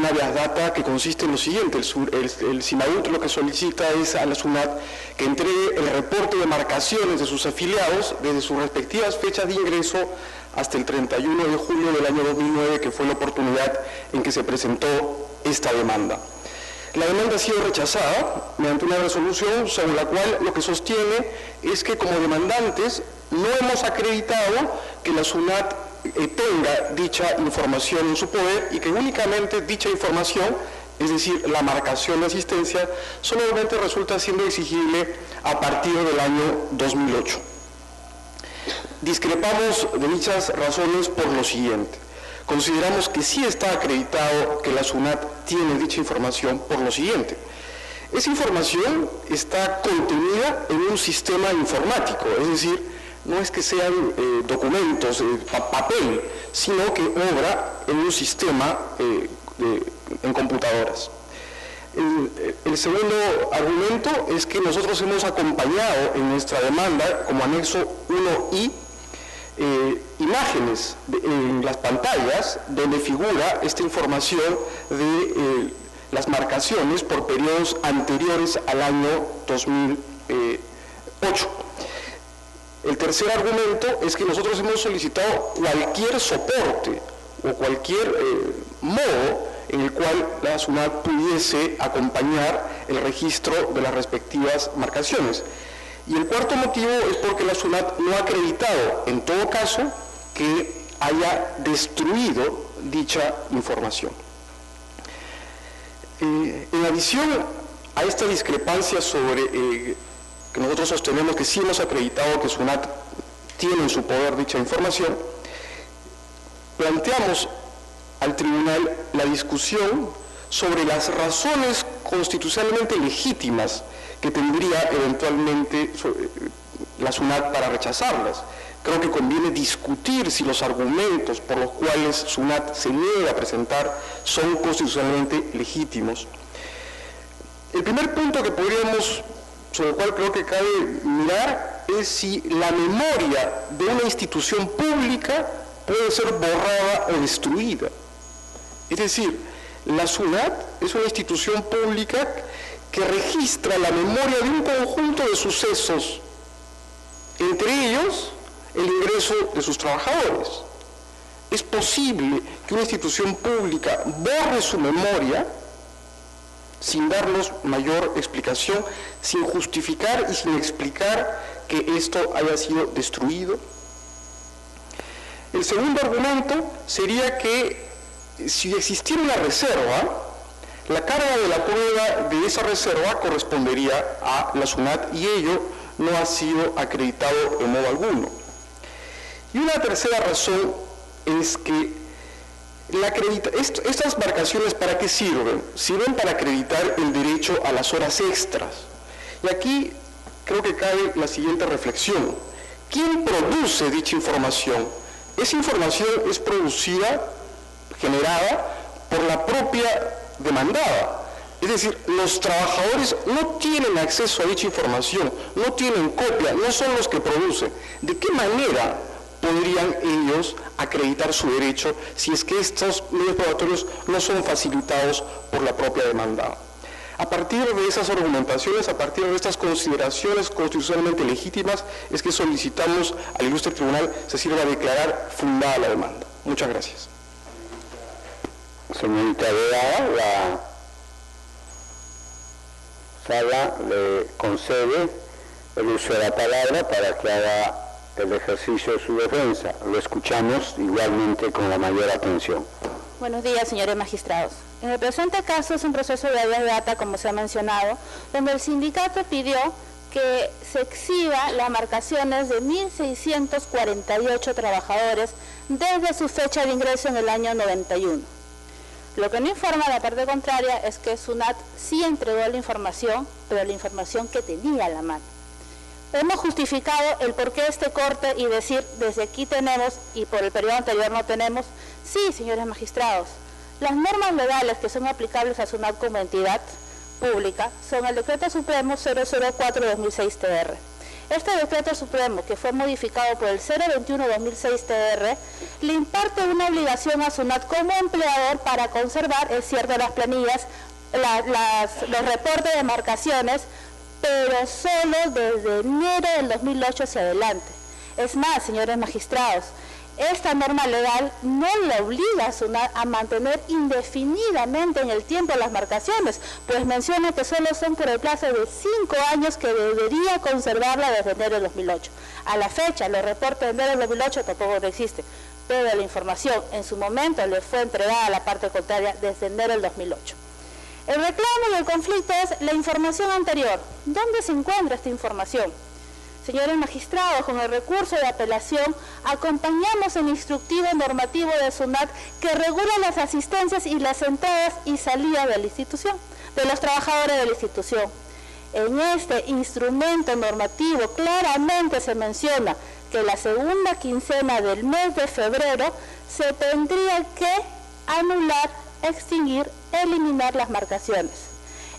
Speaker 11: habeas data que consiste en lo siguiente. El SIMAUT lo que solicita es a la SUNAT que entregue el reporte de marcaciones de sus afiliados desde sus respectivas fechas de ingreso hasta el 31 de julio del año 2009, que fue la oportunidad en que se presentó esta demanda. La demanda ha sido rechazada mediante una resolución según la cual lo que sostiene es que como demandantes no hemos acreditado que la SUNAT tenga dicha información en su poder y que únicamente dicha información, es decir, la marcación de asistencia, solamente resulta siendo exigible a partir del año 2008. Discrepamos de dichas razones por lo siguiente. Consideramos que sí está acreditado que la SUNAT tiene dicha información por lo siguiente. Esa información está contenida en un sistema informático, es decir, no es que sean documentos, papel, sino que obra en un sistema en computadoras. El segundo argumento es que nosotros hemos acompañado en nuestra demanda como anexo 1I imágenes en las pantallas donde figura esta información de las marcaciones por periodos anteriores al año 2008. El tercer argumento es que nosotros hemos solicitado cualquier soporte o cualquier modo en el cual la SUNAT pudiese acompañar el registro de las respectivas marcaciones. Y el cuarto motivo es porque la SUNAT no ha acreditado, en todo caso, que haya destruido dicha información. En adición a esta discrepancia sobre que nosotros sostenemos que sí hemos acreditado que SUNAT tiene en su poder dicha información, planteamos al tribunal la discusión sobre las razones constitucionalmente legítimas que tendría eventualmente la SUNAT para rechazarlas. Creo que conviene discutir si los argumentos por los cuales SUNAT se niega a presentar son constitucionalmente legítimos. El primer punto que sobre el cual creo que cabe mirar es si la memoria de una institución pública puede ser borrada o destruida. Es decir, la SUNAT es una institución pública que registra la memoria de un conjunto de sucesos, entre ellos el ingreso de sus trabajadores. ¿Es posible que una institución pública borre su memoria sin darnos mayor explicación, sin justificar y sin explicar que esto haya sido destruido? El segundo argumento sería que si existiera una reserva, la carga de la prueba de esa reserva correspondería a la SUNAT y ello no ha sido acreditado de modo alguno. Y una tercera razón es que estas marcaciones, ¿para qué sirven? Sirven para acreditar el derecho a las horas extras. Y aquí creo que cabe la siguiente reflexión. ¿Quién produce dicha información? Esa información es producida, generada por la propia demandada. Es decir, los trabajadores no tienen acceso a dicha información, no tienen copia, no son los que producen. ¿De qué manera podrían ellos acreditar su derecho si es que estos medios probatorios no son facilitados por la propia demandada? A partir de esas argumentaciones, a partir de estas consideraciones constitucionalmente legítimas, es que solicitamos al ilustre tribunal se sirva a declarar fundada la demanda. Muchas gracias.
Speaker 3: Señorita abogada, la sala le concede el uso de la palabra para que haga el ejercicio de su defensa. Lo escuchamos igualmente con la mayor atención.
Speaker 12: Buenos días, señores magistrados. En el presente caso es un proceso de habeas data, como se ha mencionado, donde el sindicato pidió que se exhiba las marcaciones de 1.648 trabajadores desde su fecha de ingreso en el año 91. Lo que no informa la parte contraria es que SUNAT sí entregó la información, pero la información que tenía a la mano. Hemos justificado el por qué este corte y decir desde aquí tenemos y por el periodo anterior no tenemos. Sí, señores magistrados, las normas legales que son aplicables a SUNAT como entidad pública son el Decreto Supremo 004-2006-TR. Este Decreto Supremo, que fue modificado por el 021-2006-TR, le imparte una obligación a SUNAT como empleador para conservar, es cierto, las planillas, los reportes de marcaciones, pero solo desde enero del 2008 hacia adelante. Es más, señores magistrados, esta norma legal no le obliga a SUNAT a mantener indefinidamente en el tiempo las marcaciones, pues menciona que solo son por el plazo de 5 años que debería conservarla desde enero del 2008. A la fecha, los reportes de enero del 2008 tampoco existen, pero la información en su momento le fue entregada a la parte contraria desde enero del 2008. El reclamo y el conflicto es la información anterior. ¿Dónde se encuentra esta información? Señores magistrados, con el recurso de apelación, acompañamos el instructivo normativo de SUNAT que regula las asistencias y las entradas y salidas de la institución, de los trabajadores de la institución. En este instrumento normativo claramente se menciona que la segunda quincena del mes de febrero se tendría que anular, extinguir, eliminar las marcaciones.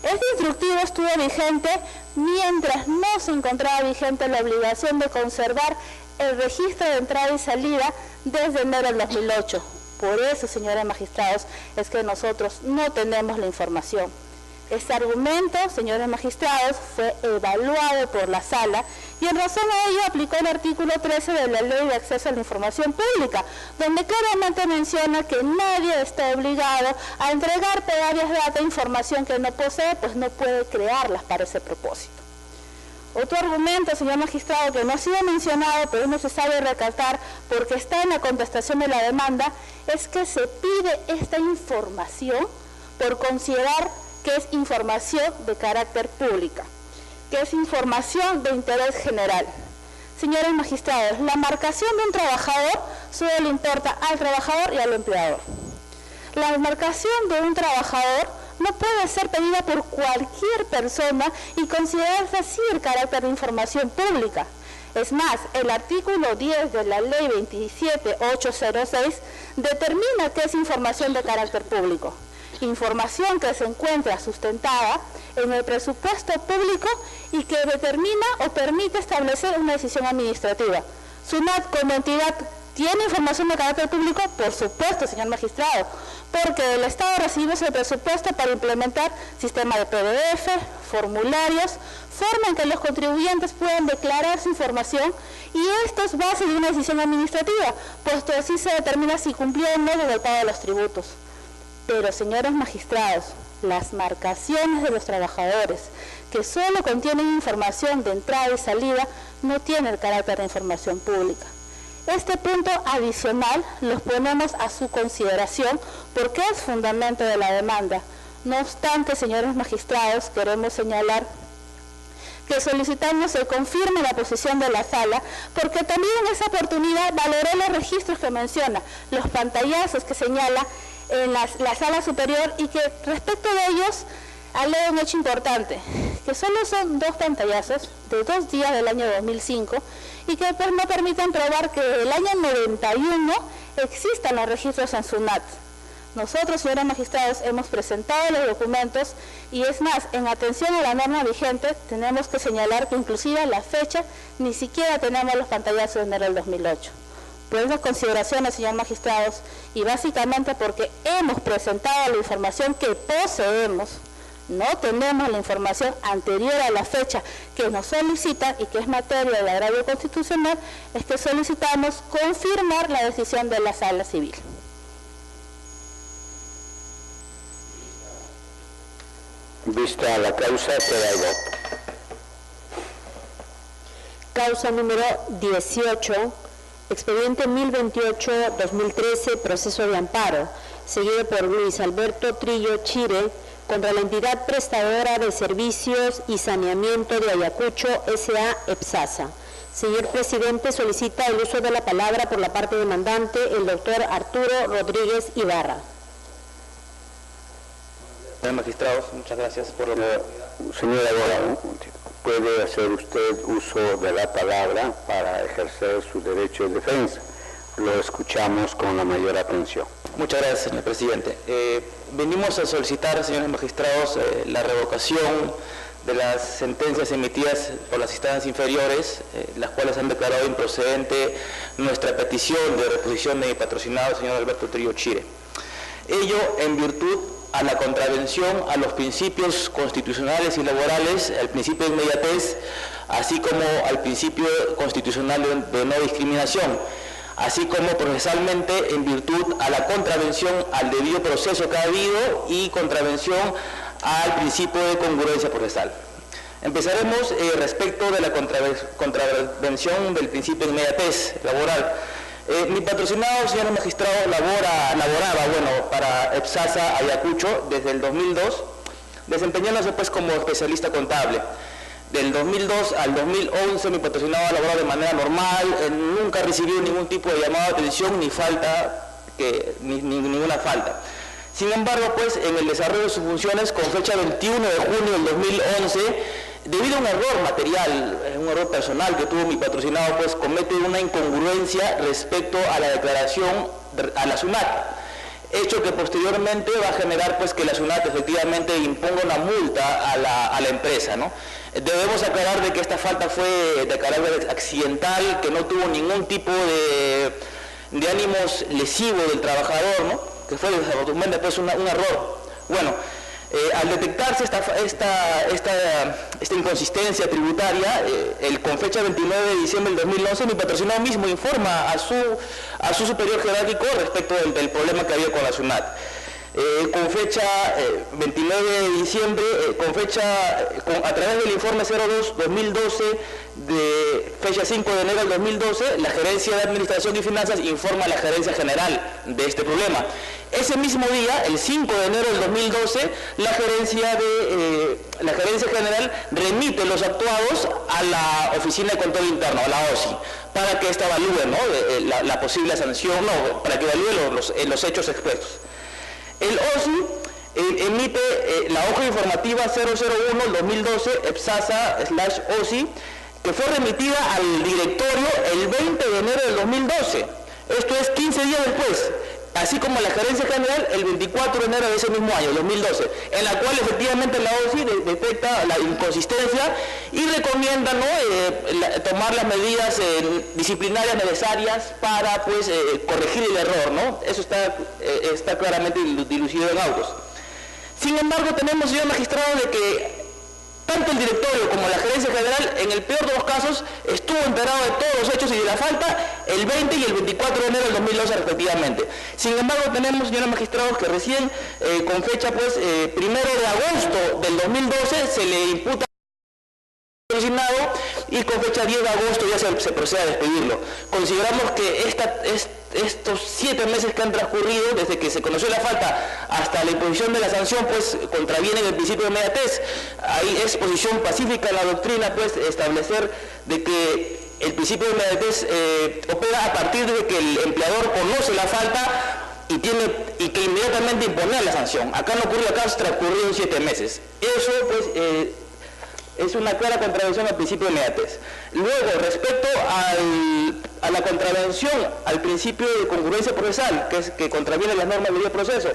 Speaker 12: Este instructivo estuvo vigente mientras no se encontraba vigente la obligación de conservar el registro de entrada y salida desde enero del 2008. Por eso, señores magistrados, es que nosotros no tenemos la información. Este argumento, señores magistrados, fue evaluado por la sala y en razón a ello aplicó el artículo 13 de la Ley de Acceso a la Información Pública, donde claramente menciona que nadie está obligado a entregar por habeas data información que no posee, pues no puede crearlas para ese propósito. Otro argumento, señor magistrado, que no ha sido mencionado, pero es necesario recalcar porque está en la contestación de la demanda, es que se pide esta información por considerar que es información de carácter público, que es información de interés general. Señores magistrados, la marcación de un trabajador solo le importa al trabajador y al empleador. La marcación de un trabajador no puede ser pedida por cualquier persona y considerarse así el carácter de información pública. Es más, el artículo 10 de la Ley 27806 determina que es información de carácter público. Información que se encuentra sustentada en el presupuesto público y que determina o permite establecer una decisión administrativa. SUNAT como entidad ¿tiene información de carácter público? Por supuesto, señor magistrado, porque del Estado recibimos el presupuesto para implementar sistema de PDF, formularios, forma en que los contribuyentes puedan declarar su información y esto es base de una decisión administrativa, puesto así se determina si cumplió o no con el pago de los tributos. Pero, señores magistrados, las marcaciones de los trabajadores, que solo contienen información de entrada y salida, no tienen el carácter de información pública. Este punto adicional los ponemos a su consideración porque es fundamento de la demanda. No obstante, señores magistrados, queremos señalar que solicitamos se confirme la posición de la sala porque también en esa oportunidad valoró los registros que menciona, los pantallazos que señala en la sala superior y que respecto de ellos alega un hecho importante, que solo son 2 pantallazos de 2 días del año 2005 y que pues no permiten probar que el año 91 existan los registros en SUNAT. Nosotros, señores magistrados, hemos presentado los documentos y es más, en atención a la norma vigente, tenemos que señalar que inclusive a la fecha ni siquiera tenemos los pantallazos de enero del 2008. Por esas consideraciones, señores magistrados, y básicamente porque hemos presentado la información que poseemos, no tenemos la información anterior a la fecha que nos solicitan y que es materia del agravio constitucional, es que solicitamos confirmar la decisión de la Sala Civil.
Speaker 3: Vista la causa, queda el voto.
Speaker 4: Causa número 18, expediente 1028-2013, proceso de amparo, seguido por Luis Alberto Trillo Chire, contra la entidad prestadora de servicios y saneamiento de Ayacucho S.A. EPSASA. Señor presidente, solicita el uso de la palabra por la parte demandante, el doctor Arturo Rodríguez Ibarra.
Speaker 9: Señor magistrado, muchas gracias por lo que...
Speaker 3: Señora abogado, puede hacer usted uso de la palabra para ejercer su derecho de defensa. Lo escuchamos con la mayor atención.
Speaker 9: Muchas gracias, señor presidente. Venimos a solicitar, señores magistrados, la revocación de las sentencias emitidas por las instancias inferiores, las cuales han declarado improcedente nuestra petición de reposición de mi patrocinado, señor Alberto Trillo Chire. Ello en virtud a la contravención a los principios constitucionales y laborales, al principio de inmediatez, así como al principio constitucional de no discriminación, así como procesalmente en virtud a la contravención al debido proceso que ha habido y contravención al principio de congruencia procesal. Empezaremos respecto de la contravención del principio de inmediatez laboral. Mi patrocinado, señor magistrado, laboraba para EPSASA Ayacucho desde el 2002, desempeñándose pues como especialista contable. Del 2002 al 2011 mi patrocinado ha laborado de manera normal, nunca ha recibido ningún tipo de llamado de atención ni ninguna falta. Sin embargo, pues en el desarrollo de sus funciones, con fecha 21 de junio del 2011, debido a un error material, un error personal que tuvo mi patrocinado, pues comete una incongruencia respecto a la declaración a la SUNAT, hecho que posteriormente va a generar pues que la SUNAT efectivamente imponga una multa a la empresa, ¿no? Debemos aclarar de que esta falta fue de carácter accidental, que no tuvo ningún tipo de ánimos lesivo del trabajador, ¿no? Que fue desafortunadamente pues un error. Bueno, Al detectarse esta inconsistencia tributaria, con fecha 29 de diciembre del 2011, mi patrocinado mismo informa a su superior jerárquico respecto del problema que había con la SUNAT. Con fecha 29 de diciembre, a través del informe 02-2012, de fecha 5 de enero del 2012, la Gerencia de Administración y Finanzas informa a la Gerencia General de este problema. Ese mismo día, el 5 de enero del 2012, la Gerencia General remite los actuados a la Oficina de Control Interno, a la OSI, para que ésta evalúe, ¿no?, la posible sanción, para que evalúe los hechos expuestos. El OSI emite la hoja informativa 001-2012 EPSASA/OSI, que fue remitida al directorio el 20 de enero del 2012, esto es 15 días después, así como la Gerencia General el 24 de enero de ese mismo año, 2012, en la cual efectivamente la OSI detecta la inconsistencia y recomienda, ¿no?, tomar las medidas disciplinarias necesarias para, pues, corregir el error, ¿no? Eso está claramente dilucido en autos. Sin embargo, tenemos, señor magistrado, de que tanto el directorio como la Gerencia General, en el peor de los casos, estuvo enterado de todos los hechos y de la falta el 20 y el 24 de enero del 2012 respectivamente. Sin embargo, tenemos, señores magistrados, que recién, con fecha, pues, 1 de agosto del 2012, se le imputa y con fecha 10 de agosto ya se procede a despedirlo. Consideramos que estos 7 meses que han transcurrido desde que se conoció la falta hasta la imposición de la sanción, pues contravienen el principio de inmediatez. Ahí es posición pacífica en la doctrina, pues, establecer de que el principio de inmediatez opera a partir de que el empleador conoce la falta y que inmediatamente impone la sanción. Acá no ocurrió, acá transcurrieron 7 meses. Eso, pues, es una clara contravención al principio de inmediatez. Luego, respecto a la contravención al principio de congruencia procesal, que contraviene las normas de debido proceso,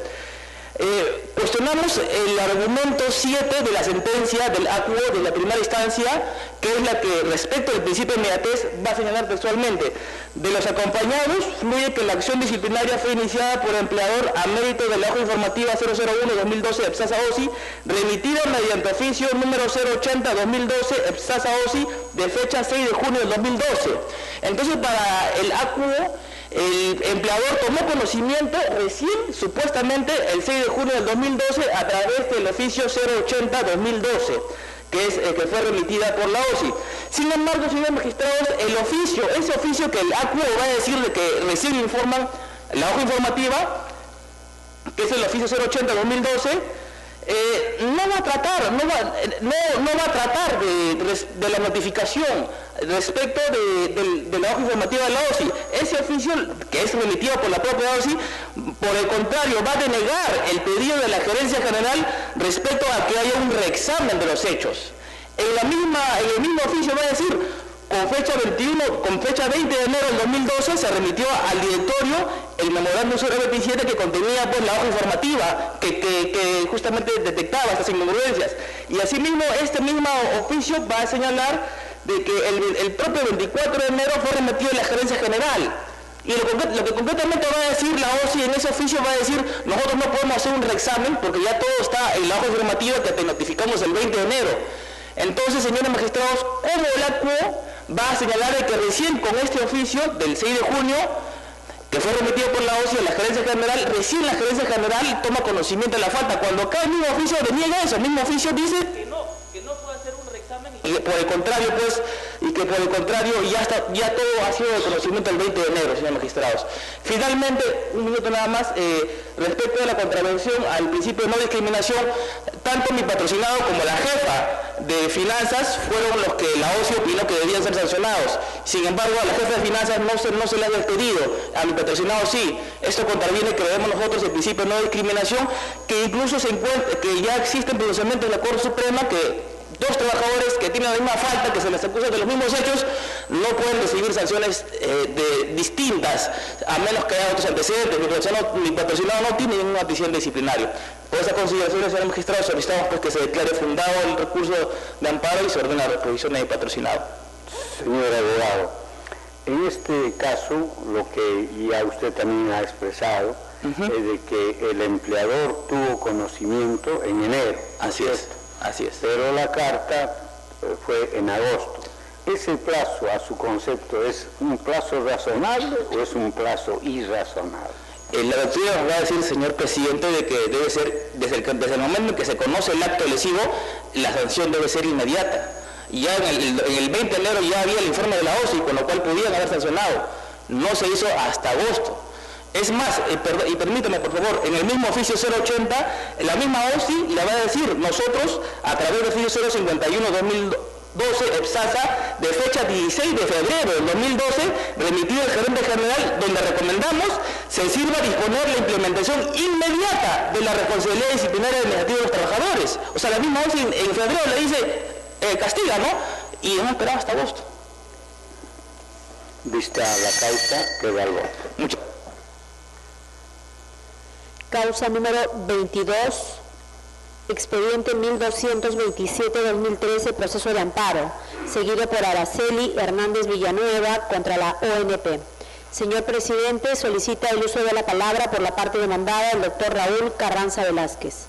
Speaker 9: cuestionamos el argumento 7 de la sentencia del ACUO de la primera instancia, que es la que respecto al principio de inmediatez va a señalar textualmente: de los acompañados fluye que la acción disciplinaria fue iniciada por el empleador a mérito de la hoja informativa 001-2012 EPSASA-OSI, remitida mediante oficio número 080-2012 EPSASA-OSI de fecha 6 de junio del 2012. Entonces, para el ACUO, el empleador tomó conocimiento recién, supuestamente, el 6 de junio del 2012 a través del oficio 080-2012, que fue remitida por la OSI. Sin embargo, señores magistrados, ese oficio que el ACUO va a decir de que recién informan la hoja informativa, que es el oficio 080-2012, no va a tratar de la notificación respecto de la hoja informativa de la OSI. Ese oficio, que es remitido por la propia OSI, por el contrario, va a denegar el pedido de la Gerencia General respecto a que haya un reexamen de los hechos. En el mismo oficio va a decir: con fecha 20 de enero del 2012 se remitió al directorio el memorándum 027 que contenía, pues, la hoja informativa que justamente detectaba estas incongruencias. Y asimismo, este mismo oficio va a señalar de que el propio 24 de enero fue remitido a la Gerencia General. Y lo que concretamente va a decir la OSI en ese oficio va a decir: nosotros no podemos hacer un reexamen porque ya todo está en la hoja informativa que te notificamos el 20 de enero. Entonces, señores magistrados, ¿cómo el ACUO va a señalar de que recién con este oficio del 6 de junio, que fue remitido por la OSI a la Gerencia General, recién la Gerencia General toma conocimiento de la falta, cuando acá el mismo oficio deniega eso? El mismo oficio dice que no puede hacer un reexamen y que por el contrario, pues, ya todo ha sido de conocimiento el 20 de enero, señores magistrados. Finalmente, un minuto nada más, respecto de la contravención al principio de no discriminación, tanto mi patrocinado como la jefa de finanzas fueron los que la OSI opinó que debían ser sancionados. Sin embargo, a la jefa de finanzas no se le ha despedido, a mi patrocinado sí. Esto contraviene, creemos nosotros, el principio de no discriminación, que incluso que ya existen pronunciamientos de la Corte Suprema que 2 trabajadores que tienen la misma falta, que se les acusa de los mismos hechos, no pueden recibir sanciones distintas, a menos que haya otros antecedentes. Mi patrocinado no tiene ningún antecedente disciplinario. Por esa consideración, señor magistrado, solicitamos, pues, que se declare fundado el recurso de amparo y se ordene la reposición de mi patrocinado.
Speaker 3: Señor abogado, en este caso, lo que ya usted también ha expresado, es de que el empleador tuvo conocimiento en enero.
Speaker 9: Así es, así es.
Speaker 3: Pero la carta fue en agosto. ¿Ese plazo, a su concepto, es un plazo razonable o es un plazo irrazonable?
Speaker 9: La doctrina nos va a decir, señor presidente, de que debe ser, desde el momento en que se conoce el acto lesivo, la sanción debe ser inmediata. Y ya en el 20 de enero ya había el informe de la OSI, con lo cual podían haber sancionado. No se hizo hasta agosto. Es más, y permítame por favor, en el mismo oficio 080, la misma OSI le va a decir, nosotros, a través del oficio 051-2012, EPSASA, de fecha 16 de febrero del 2012, remitido al gerente general, donde recomendamos se sirva a disponer la implementación inmediata de la responsabilidad disciplinaria administrativa de los trabajadores. O sea, la misma OSI en febrero le dice, castiga, ¿no? Y hemos esperado hasta agosto.
Speaker 3: Vista la causa, queda el voto.
Speaker 4: Causa número 22, expediente 1227-2013, proceso de amparo, seguido por Araceli Hernández Villanueva contra la ONP. Señor presidente, solicita el uso de la palabra por la parte demandada el doctor Raúl Carranza Velázquez.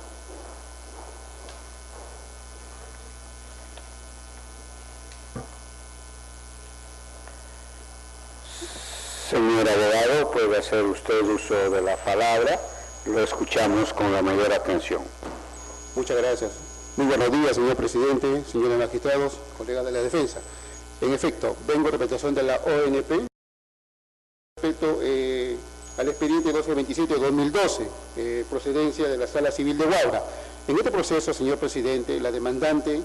Speaker 3: Señor abogado, puede hacer usted uso de la palabra. Lo escuchamos con la mayor atención.
Speaker 13: Muchas gracias. Muy buenos días, señor presidente, señores magistrados, colegas de la defensa. En efecto, vengo en representación de la ONP respecto al expediente 1227-2012, procedencia de la Sala Civil de Guaura. En este proceso, señor presidente, la demandante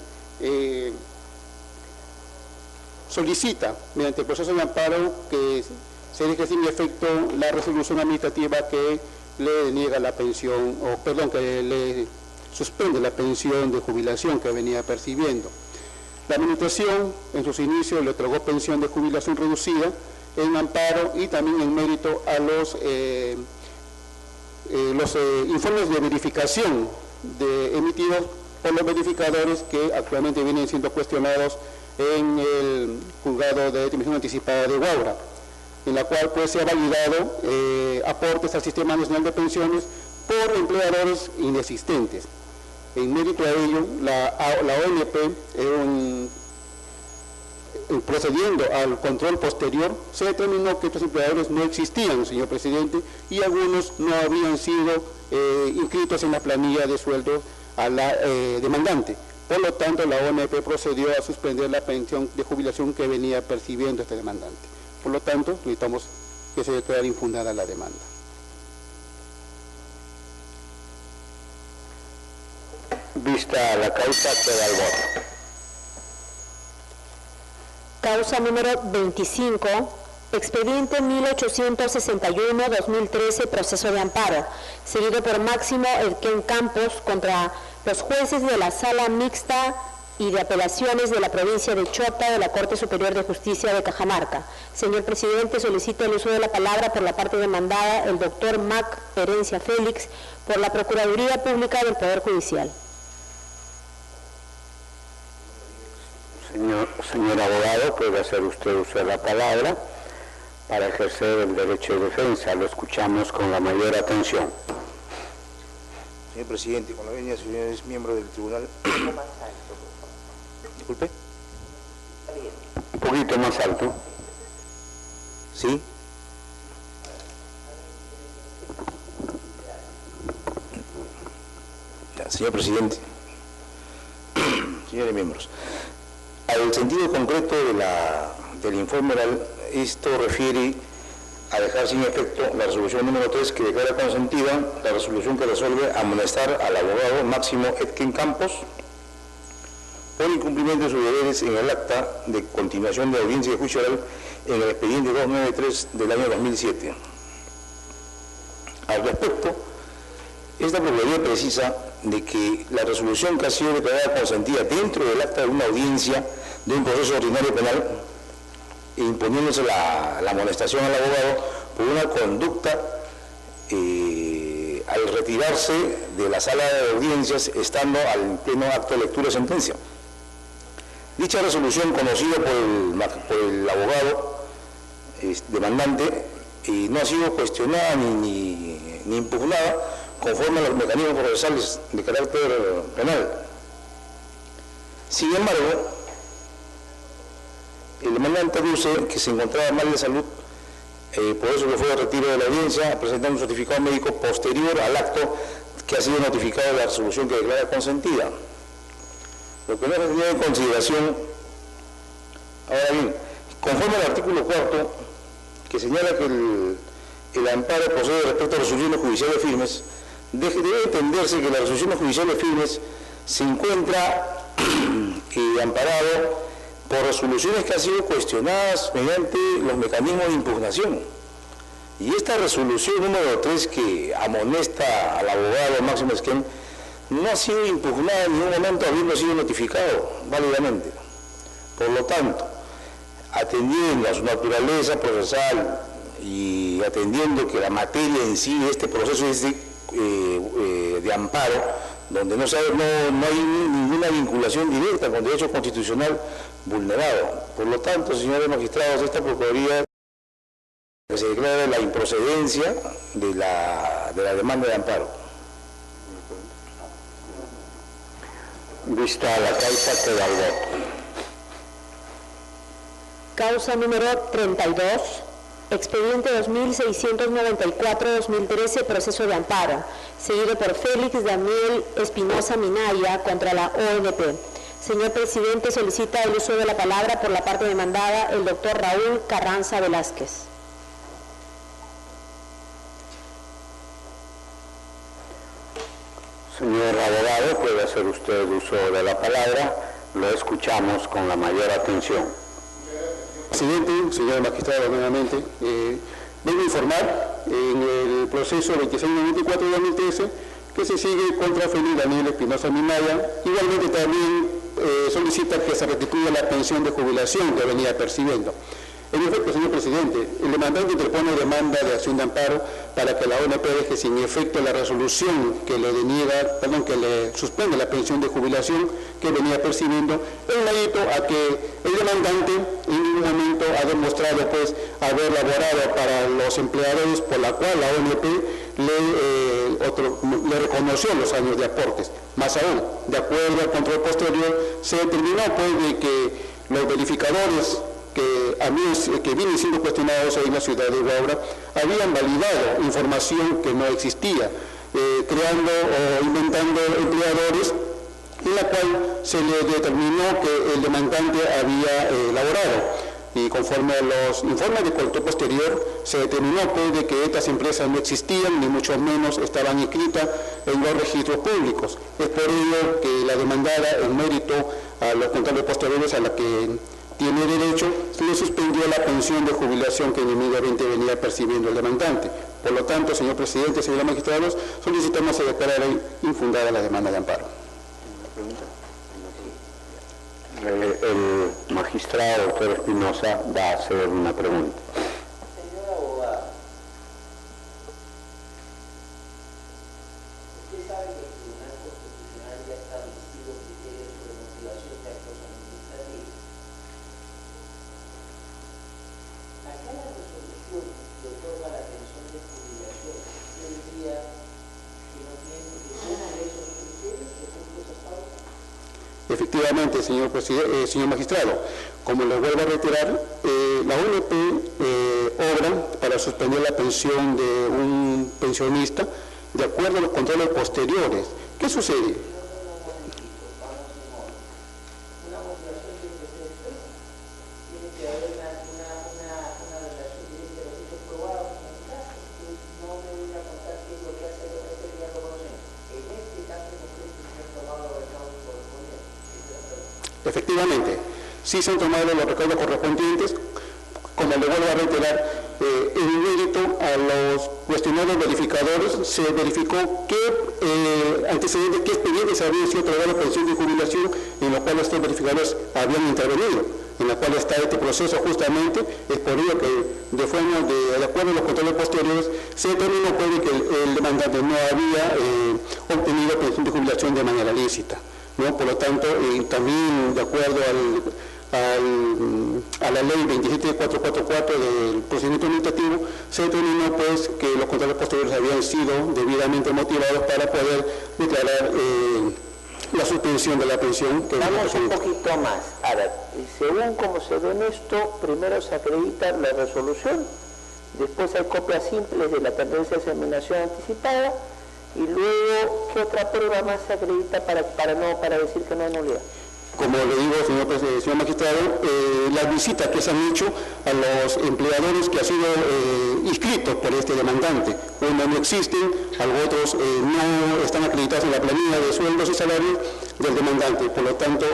Speaker 13: solicita, mediante el proceso de amparo, que se deje sin efecto la resolución administrativa que le deniega la pensión, que le suspende la pensión de jubilación que venía percibiendo. La administración en sus inicios le otorgó pensión de jubilación reducida en amparo y también en mérito a los informes de verificación emitidos por los verificadores que actualmente vienen siendo cuestionados en el juzgado de determinación anticipada de Guaura, en la cual pues se ha validado aportes al Sistema Nacional de Pensiones por empleadores inexistentes. En mérito a ello, la ONP, procediendo al control posterior, se determinó que estos empleadores no existían, señor presidente, y algunos no habían sido inscritos en la planilla de sueldo a la demandante. Por lo tanto, la ONP procedió a suspender la pensión de jubilación que venía percibiendo este demandante. Por lo tanto, necesitamos que se declare infundada la demanda.
Speaker 3: Vista la causa, queda el voto.
Speaker 4: Causa número 25, expediente 1861-2013, proceso de amparo, seguido por Máximo Elquén Campos contra los jueces de la Sala Mixta y de Apelaciones de la provincia de Chota de la Corte Superior de Justicia de Cajamarca. Señor presidente, solicito el uso de la palabra por la parte demandada el doctor Mac Herencia Félix por la Procuraduría Pública del Poder Judicial.
Speaker 3: Señor abogado, puede hacer usted uso de la palabra para ejercer el derecho de defensa. Lo escuchamos con la mayor atención.
Speaker 14: Señor presidente, con la venia, señores miembros del tribunal. Disculpe.
Speaker 3: Un poquito más alto.
Speaker 14: ¿Sí? Ya, señor presidente, señores miembros, al sentido concreto del informe oral, esto refiere a dejar sin efecto la resolución número 3 que declara consentida la resolución que resuelve amonestar al abogado Máximo Elquén Campos por incumplimiento de sus deberes en el acta de continuación de audiencia de juicio oral en el expediente 293 del año 2007. Al respecto, esta Procuraduría precisa de que la resolución que ha sido declarada consentida dentro del acta de una audiencia de un proceso ordinario penal, imponiéndose la amonestación al abogado por una conducta al retirarse de la sala de audiencias estando al pleno acto de lectura de sentencia. Dicha resolución, conocida por el abogado demandante, no ha sido cuestionada ni ni impugnada conforme a los mecanismos procesales de carácter penal. Sin embargo, el demandante aduce que se encontraba mal de salud, por eso que fue al retiro de la audiencia, presentando un certificado médico posterior al acto que ha sido notificado de la resolución que declara consentida. Lo que no se tiene en consideración, ahora bien, conforme al artículo 4, que señala que el amparo procede respecto a resoluciones judiciales firmes, debe entenderse que las resoluciones judiciales firmes se encuentra amparado por resoluciones que han sido cuestionadas mediante los mecanismos de impugnación. Y esta resolución número 3 que amonesta al abogado Máximo Esquem no ha sido impugnada en ningún momento habiendo sido notificado válidamente. Por lo tanto, atendiendo a su naturaleza procesal y atendiendo que la materia en sí de este proceso es de amparo, donde no hay ninguna vinculación directa con derecho constitucional vulnerado. Por lo tanto, señores magistrados, esta Procuraduría que se declara la improcedencia de la demanda de amparo.
Speaker 3: Vista la causa, queda el voto.
Speaker 4: Causa número 32, expediente 2694-2013, proceso de amparo, seguido por Félix Daniel Espinosa Minaya contra la ONP. Señor presidente, solicita el uso de la palabra por la parte demandada el doctor Raúl Carranza Velázquez.
Speaker 3: Señor abogado, puede hacer usted uso de la palabra, lo escuchamos con la mayor atención.
Speaker 13: Presidente, señor magistrado, nuevamente, vengo a informar en el proceso 2694-2013 que se sigue contra Félix Daniel Espinosa Minaya. Igualmente también solicita que se restituya la pensión de jubilación que venía percibiendo. En efecto, señor presidente, el demandante interpone demanda de acción de amparo para que la ONP deje sin efecto la resolución que le suspende la pensión de jubilación que venía percibiendo, en mérito a que el demandante en ningún momento ha demostrado haber laborado para los empleadores, por la cual la ONP le reconoció los años de aportes. Más aún, de acuerdo al control posterior, se determinó de que los verificadores que vienen siendo cuestionados en la ciudad de Huaura habían validado información que no existía, creando o inventando empleadores, en la cual se le determinó que el demandante había elaborado. Y conforme a los informes de control posterior, se determinó de que estas empresas no existían, ni mucho menos estaban inscritas en los registros públicos. Es por ello que la demandada, en mérito a los controles posteriores a la que tiene derecho, se le suspendió la pensión de jubilación que indebidamente venía percibiendo el demandante. Por lo tanto, señor presidente, señores magistrados, solicitamos se declarara infundada la demanda de amparo.
Speaker 3: El magistrado doctor Espinosa va a hacer una pregunta.
Speaker 7: Señor abogado, usted sabe que el Tribunal Constitucional ya ha establecido criterios sobre motivación de actos administrativos. Acá la resolución que otorga la pensión de jubilación, usted diría que no tiene que cumplir esos criterios, que cumple esas causas.
Speaker 13: Efectivamente, señor magistrado, como le vuelvo a reiterar, la ONP obra para suspender la pensión de un pensionista de acuerdo a los controles posteriores. ¿Qué sucede? Efectivamente, sí se han tomado los recaudos correspondientes, como le vuelvo a reiterar, en mérito a los cuestionarios verificadores se verificó qué antecedentes, qué expedientes habían sido otorgados pensión de jubilación en los cuales estos verificadores habían intervenido, en la cual está este proceso justamente. Es por ello que de acuerdo a los controles posteriores se determinó que el demandante no había obtenido pensión de jubilación de manera lícita, ¿no? Por lo tanto, también de acuerdo a la ley 27444 del procedimiento administrativo, se determinó pues que los controles posteriores habían sido debidamente motivados para poder declarar la suspensión de la pensión.
Speaker 7: Vamos un poquito más. Ahora, según como se ve en esto, primero se acredita la resolución, después hay copias simples de la tendencia de examinación anticipada, y luego, ¿qué otra prueba más se acredita para decir que no hay nulidad?
Speaker 13: Como le digo, señor magistrado, las visitas que se han hecho a los empleadores que han sido inscritos por este demandante, unos no existen, otros no están acreditados en la planilla de sueldos y salarios del demandante, por lo tanto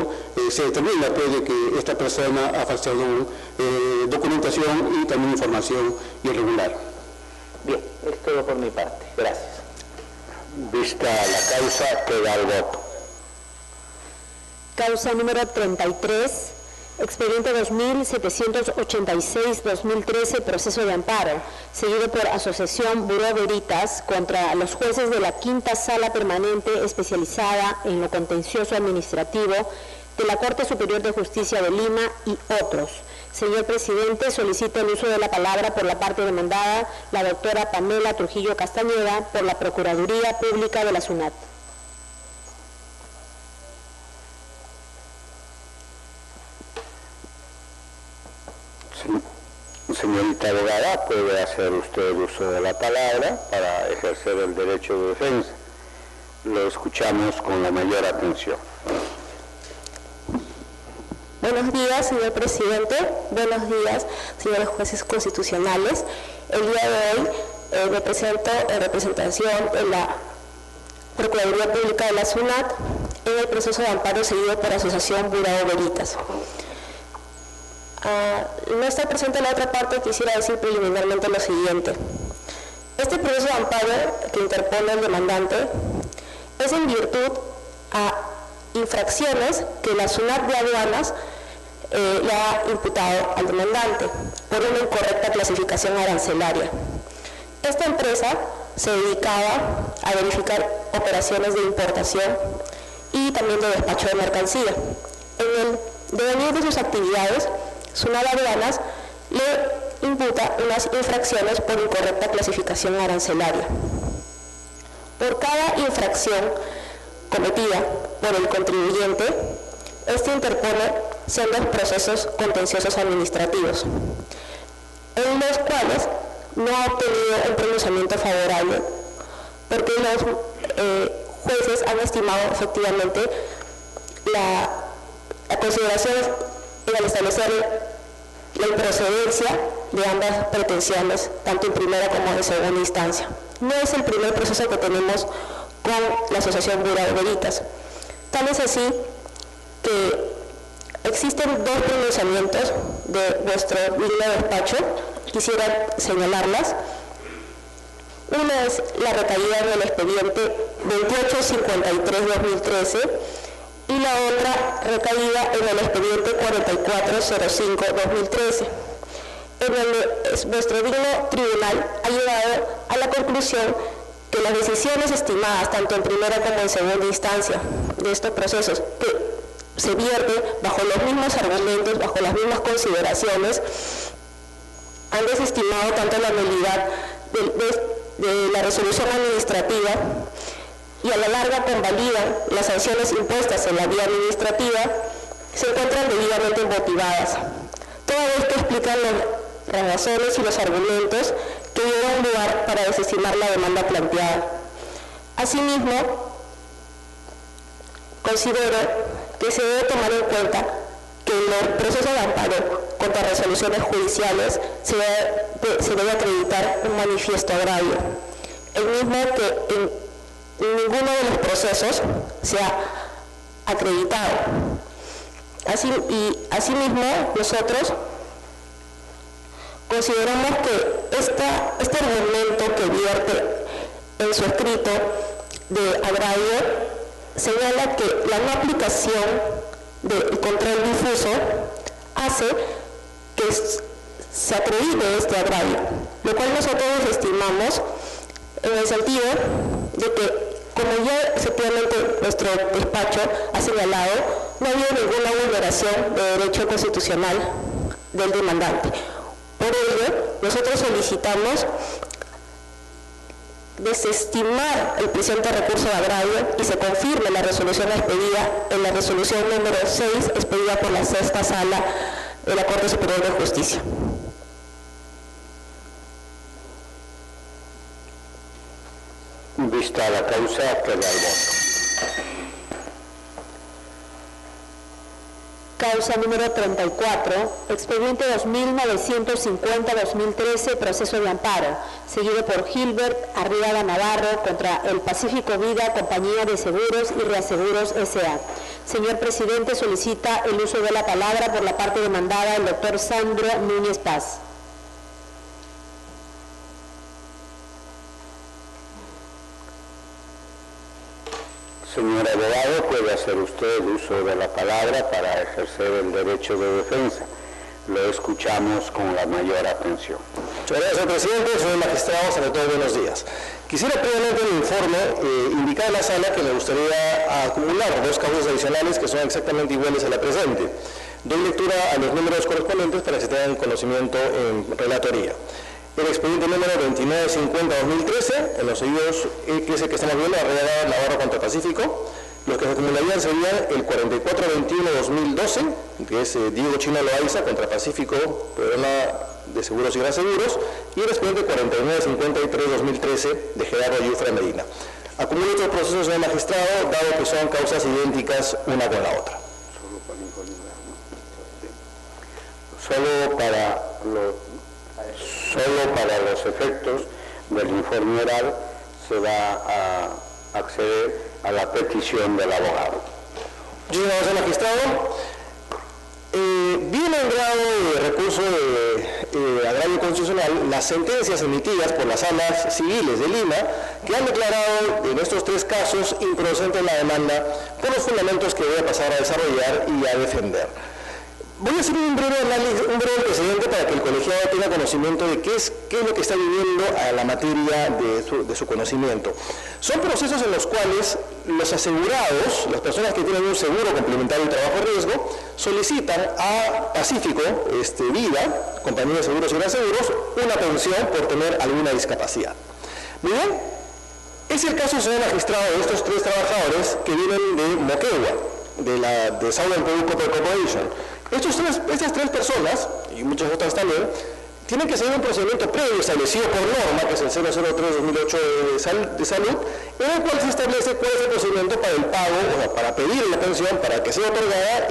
Speaker 13: se determina pues, de que esta persona ha falseado documentación y también información irregular.
Speaker 7: Bien, es todo por mi parte. Gracias.
Speaker 3: Vista la causa, queda el voto.
Speaker 4: Causa número 33, expediente 2786-2013, proceso de amparo, seguido por Asociación Buró Veritas contra los jueces de la Quinta Sala Permanente especializada en lo contencioso administrativo de la Corte Superior de Justicia de Lima y otros. Señor presidente, solicito el uso de la palabra por la parte demandada, la doctora Pamela Trujillo Castañeda, por la Procuraduría Pública de la SUNAT.
Speaker 3: Señorita abogada, puede hacer usted uso de la palabra para ejercer el derecho de defensa. Lo escuchamos con la mayor atención.
Speaker 15: Buenos días, señor presidente. Buenos días, señores jueces constitucionales. El día de hoy me presento en representación de la Procuraduría Pública de la SUNAT en el proceso de amparo seguido por Asociación Buró Veritas. No está presente la otra parte, quisiera decir preliminarmente lo siguiente. Este proceso de amparo que interpone el demandante es en virtud a infracciones que la SUNAT de Aduanas le ha imputado al demandante por una incorrecta clasificación arancelaria. Esta empresa se dedicaba a verificar operaciones de importación y también de despacho de mercancía. En el devenir de sus actividades, SUNAT Aduanas le imputa unas infracciones por incorrecta clasificación arancelaria. Por cada infracción cometida por el contribuyente, este interpone sendos procesos contenciosos administrativos, en los cuales no ha obtenido un pronunciamiento favorable, porque los jueces han estimado efectivamente la consideración y al establecer la improcedencia de ambas pretensiones, tanto en primera como en segunda instancia. No es el primer proceso que tenemos con la Asociación Buró Veritas. Tal es así que existen dos pronunciamientos de vuestro digno despacho, quisiera señalarlas. Una es la recaída en el expediente 2853-2013 y la otra recaída en el expediente 4405-2013, en donde vuestro digno tribunal ha llegado a la conclusión que las decisiones estimadas tanto en primera como en segunda instancia de estos procesos, que se vierten bajo los mismos argumentos, bajo las mismas consideraciones, han desestimado tanto la nulidad de la resolución administrativa y a la larga convalidan las sanciones impuestas en la vía administrativa, se encuentran debidamente motivadas. Todo esto explica las razones y los argumentos que dieron lugar para desestimar la demanda planteada. Asimismo, considero que se debe tomar en cuenta que en los procesos de amparo contra resoluciones judiciales se debe acreditar un manifiesto agravio, el mismo que en ninguno de los procesos se ha acreditado. Asimismo, nosotros consideramos que este argumento que vierte en su escrito de agravio señala que la no aplicación del control difuso hace que se acredite este agravio, lo cual nosotros estimamos en el sentido de que, como ya efectivamente nuestro despacho ha señalado, no ha habido ninguna vulneración de derecho constitucional del demandante. Por ello, nosotros solicitamos desestimar el presente recurso de agravio y se confirme la resolución expedida en la resolución número 6 expedida por la sexta sala de la Corte Superior de Justicia.
Speaker 3: Vista la causa, queda el voto.
Speaker 4: Causa número 34, expediente 2950-2013, proceso de amparo, seguido por Gilbert Arriaga Navarro contra el Pacífico Vida, Compañía de Seguros y Reaseguros S.A. Señor presidente, solicita el uso de la palabra por la parte demandada el doctor Sandro Núñez Paz.
Speaker 3: Señor abogado, puede hacer usted uso de la palabra para ejercer el derecho de defensa. Lo escuchamos con la mayor atención.
Speaker 16: Muchas gracias, señor presidente. Señor magistrado, sobre todo buenos días. Quisiera previamente en el informe indicar a la sala que me gustaría acumular dos causas adicionales que son exactamente iguales a la presente. Doy lectura a los números correspondientes para que se tengan conocimiento en relatoría. El expediente número 2950-2013, en los seguidos, que es el que estamos viendo, Arriaga Navarro contra Pacífico. Los que se acumularían serían el 4421-2012, que es Diego Chino Loaiza contra Pacífico, Programa de Seguros y Reaseguros, y el expediente 4953-2013 de Gerardo Yufra Medina. Acumulo estos procesos en el magistrado, dado que son causas idénticas una con la otra.
Speaker 3: Solo para los efectos del informe oral se va a acceder a la petición del abogado.
Speaker 16: Muchísimas gracias, magistrado. Viene en grado de recurso de agravio constitucional las sentencias emitidas por las salas civiles de Lima que han declarado en estos tres casos improcedente la demanda por los fundamentos que voy a pasar a desarrollar y a defender. Voy a hacer un breve análisis, un breve antecedente para que el colegiado tenga conocimiento de qué es lo que está viviendo a la materia de su conocimiento. Son procesos en los cuales los asegurados, las personas que tienen un seguro complementario de trabajo-riesgo, solicitan a Pacífico Vida, Compañía de Seguros y Reaseguros, una pensión por tener alguna discapacidad. Muy bien, es el caso, señor magistrado, de estos tres trabajadores que vienen de Moquegua, de Southern Peru Copper Corporation. Estas tres personas, y muchas otras también, tienen que seguir un procedimiento previo establecido por norma, que es el 003-2008 de salud, en el cual se establece cuál es el procedimiento para el pago, o sea, para pedir la pensión, para que sea otorgada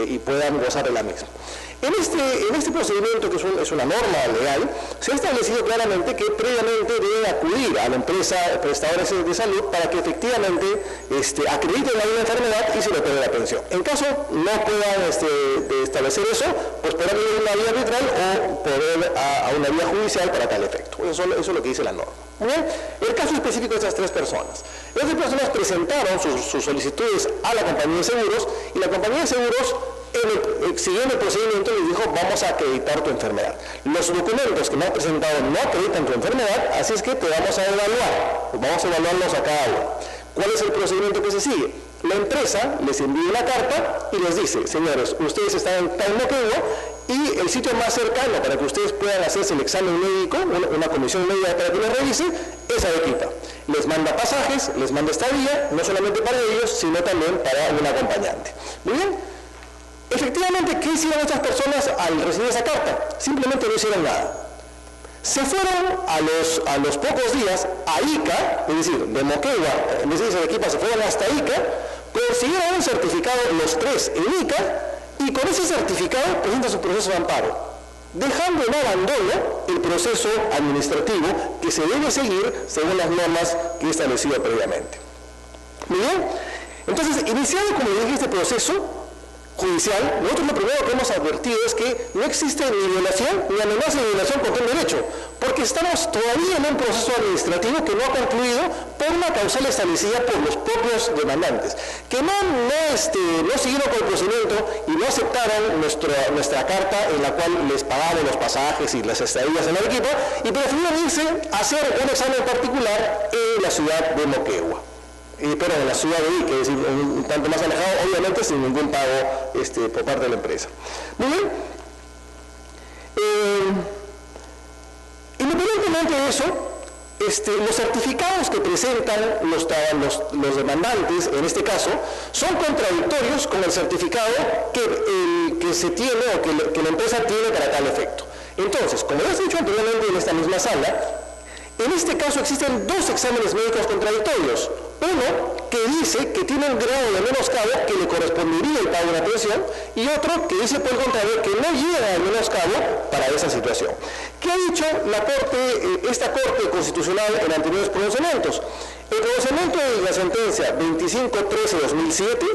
Speaker 16: y puedan gozar de la misma. En este procedimiento, que es una norma legal, se ha establecido claramente que previamente deben acudir a la empresa prestadora de salud para que efectivamente acrediten alguna enfermedad y se le otorgue la pensión. En caso no puedan establecer eso, pues podrán ir a una vía arbitral o poder a una vía judicial para tal efecto. Eso es lo que dice la norma. ¿Bien? El caso específico de estas tres personas. Estas personas presentaron sus solicitudes a la compañía de seguros y la compañía de seguros, siguiendo el procedimiento, les dijo: vamos a acreditar tu enfermedad. Los documentos que me has presentado no acreditan tu enfermedad, así es que te vamos a evaluar. Vamos a evaluarlos a cada uno. ¿Cuál es el procedimiento que se sigue? La empresa les envía una carta y les dice: señores, ustedes están en tal Moquegua y el sitio más cercano para que ustedes puedan hacerse el examen médico, una comisión médica para que les revise, es Arequipa. Les manda pasajes, les manda estadía, no solamente para ellos, sino también para un acompañante. Muy bien. Efectivamente, ¿qué hicieron estas personas al recibir esa carta? Simplemente no hicieron nada. Se fueron a los pocos días a Ica, es decir, de Moquegua, en vez de Arequipa, se fueron hasta Ica, consiguieron un certificado los tres en Ica, y con ese certificado presentan su proceso de amparo, dejando en abandono el proceso administrativo que se debe seguir según las normas que he establecido previamente. Muy bien, entonces, iniciado, como dije, este proceso judicial, nosotros lo primero que hemos advertido es que no existe ni violación ni amenaza de violación contra el derecho, porque estamos todavía en un proceso administrativo que no ha concluido por una causal establecida por los propios demandantes, que no siguieron con el procedimiento y no aceptaron nuestra carta en la cual les pagamos los pasajes y las estadías en Arequipa y prefirieron irse a hacer un examen particular en la ciudad de Moquegua. perdón, en la ciudad de Ica, es decir, un tanto más alejado, obviamente sin ningún pago por parte de la empresa. Muy bien. Independientemente de eso, los certificados que presentan los demandantes, en este caso, son contradictorios con el certificado que se tiene o que la empresa tiene para tal efecto. Entonces, como ya he dicho anteriormente en esta misma sala, en este caso existen dos exámenes médicos contradictorios. Uno que dice que tiene un grado de menoscabo que le correspondería el pago de una pensión, y otro que dice por el contrario que no llega al menoscabo para esa situación. ¿Qué ha dicho esta Corte Constitucional en anteriores pronunciamientos? El pronunciamiento de la sentencia 2513-2007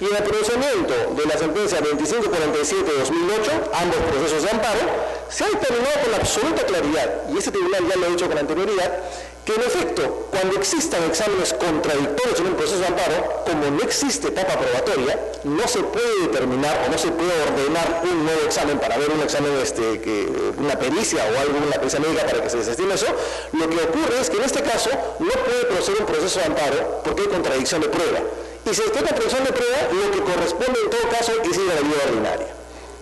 Speaker 16: y el pronunciamiento de la sentencia 2547-2008, ambos procesos de amparo, se ha determinado con absoluta claridad, y este tribunal ya lo ha dicho con anterioridad, que en efecto, cuando existan exámenes contradictorios en un proceso de amparo, como no existe etapa probatoria, no se puede determinar o no se puede ordenar un nuevo examen para ver un examen, una pericia o algo, una pericia médica para que se desestime eso. Lo que ocurre es que en este caso no puede proceder un proceso de amparo porque hay contradicción de prueba. Y si hay contradicción de prueba, lo que corresponde en todo caso es ir a la vía ordinaria.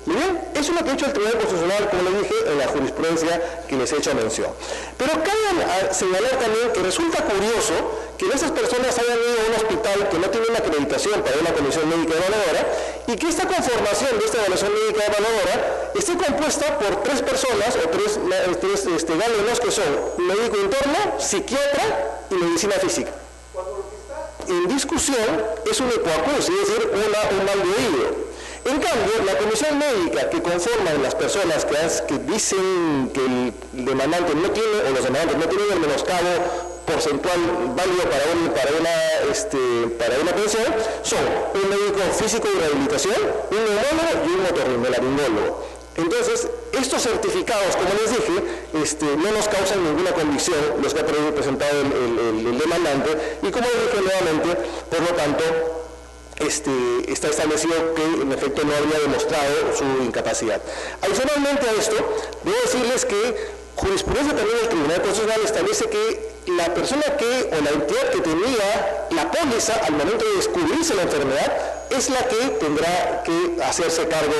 Speaker 16: Muy bien, eso es lo que ha hecho el Tribunal Constitucional, como le dije, en la jurisprudencia que les he hecho mención. Pero cabe señalar también que resulta curioso que esas personas hayan ido a un hospital que no tiene una acreditación para una comisión médica evaluadora y que esta conformación de esta evaluación médica evaluadora esté compuesta por tres personas o tres galenos que son médico interno, psiquiatra y medicina física. En discusión es un ecoacusis, es decir, un mal de oído. En cambio, la comisión médica que conforman las personas que dicen que el demandante no tiene, o los demandantes no tienen el menoscabo porcentual válido para una pensión, son un médico físico de rehabilitación, un neumólogo y un otorrinolaringólogo. Entonces, estos certificados, como les dije, no nos causan ninguna convicción los que ha presentado el demandante, y como les dije nuevamente, por lo tanto, está establecido que en efecto no habría demostrado su incapacidad. Adicionalmente a esto, debo decirles que jurisprudencia también del Tribunal Constitucional establece que la persona o la entidad que tenía la póliza al momento de descubrirse la enfermedad es la que tendrá que hacerse cargo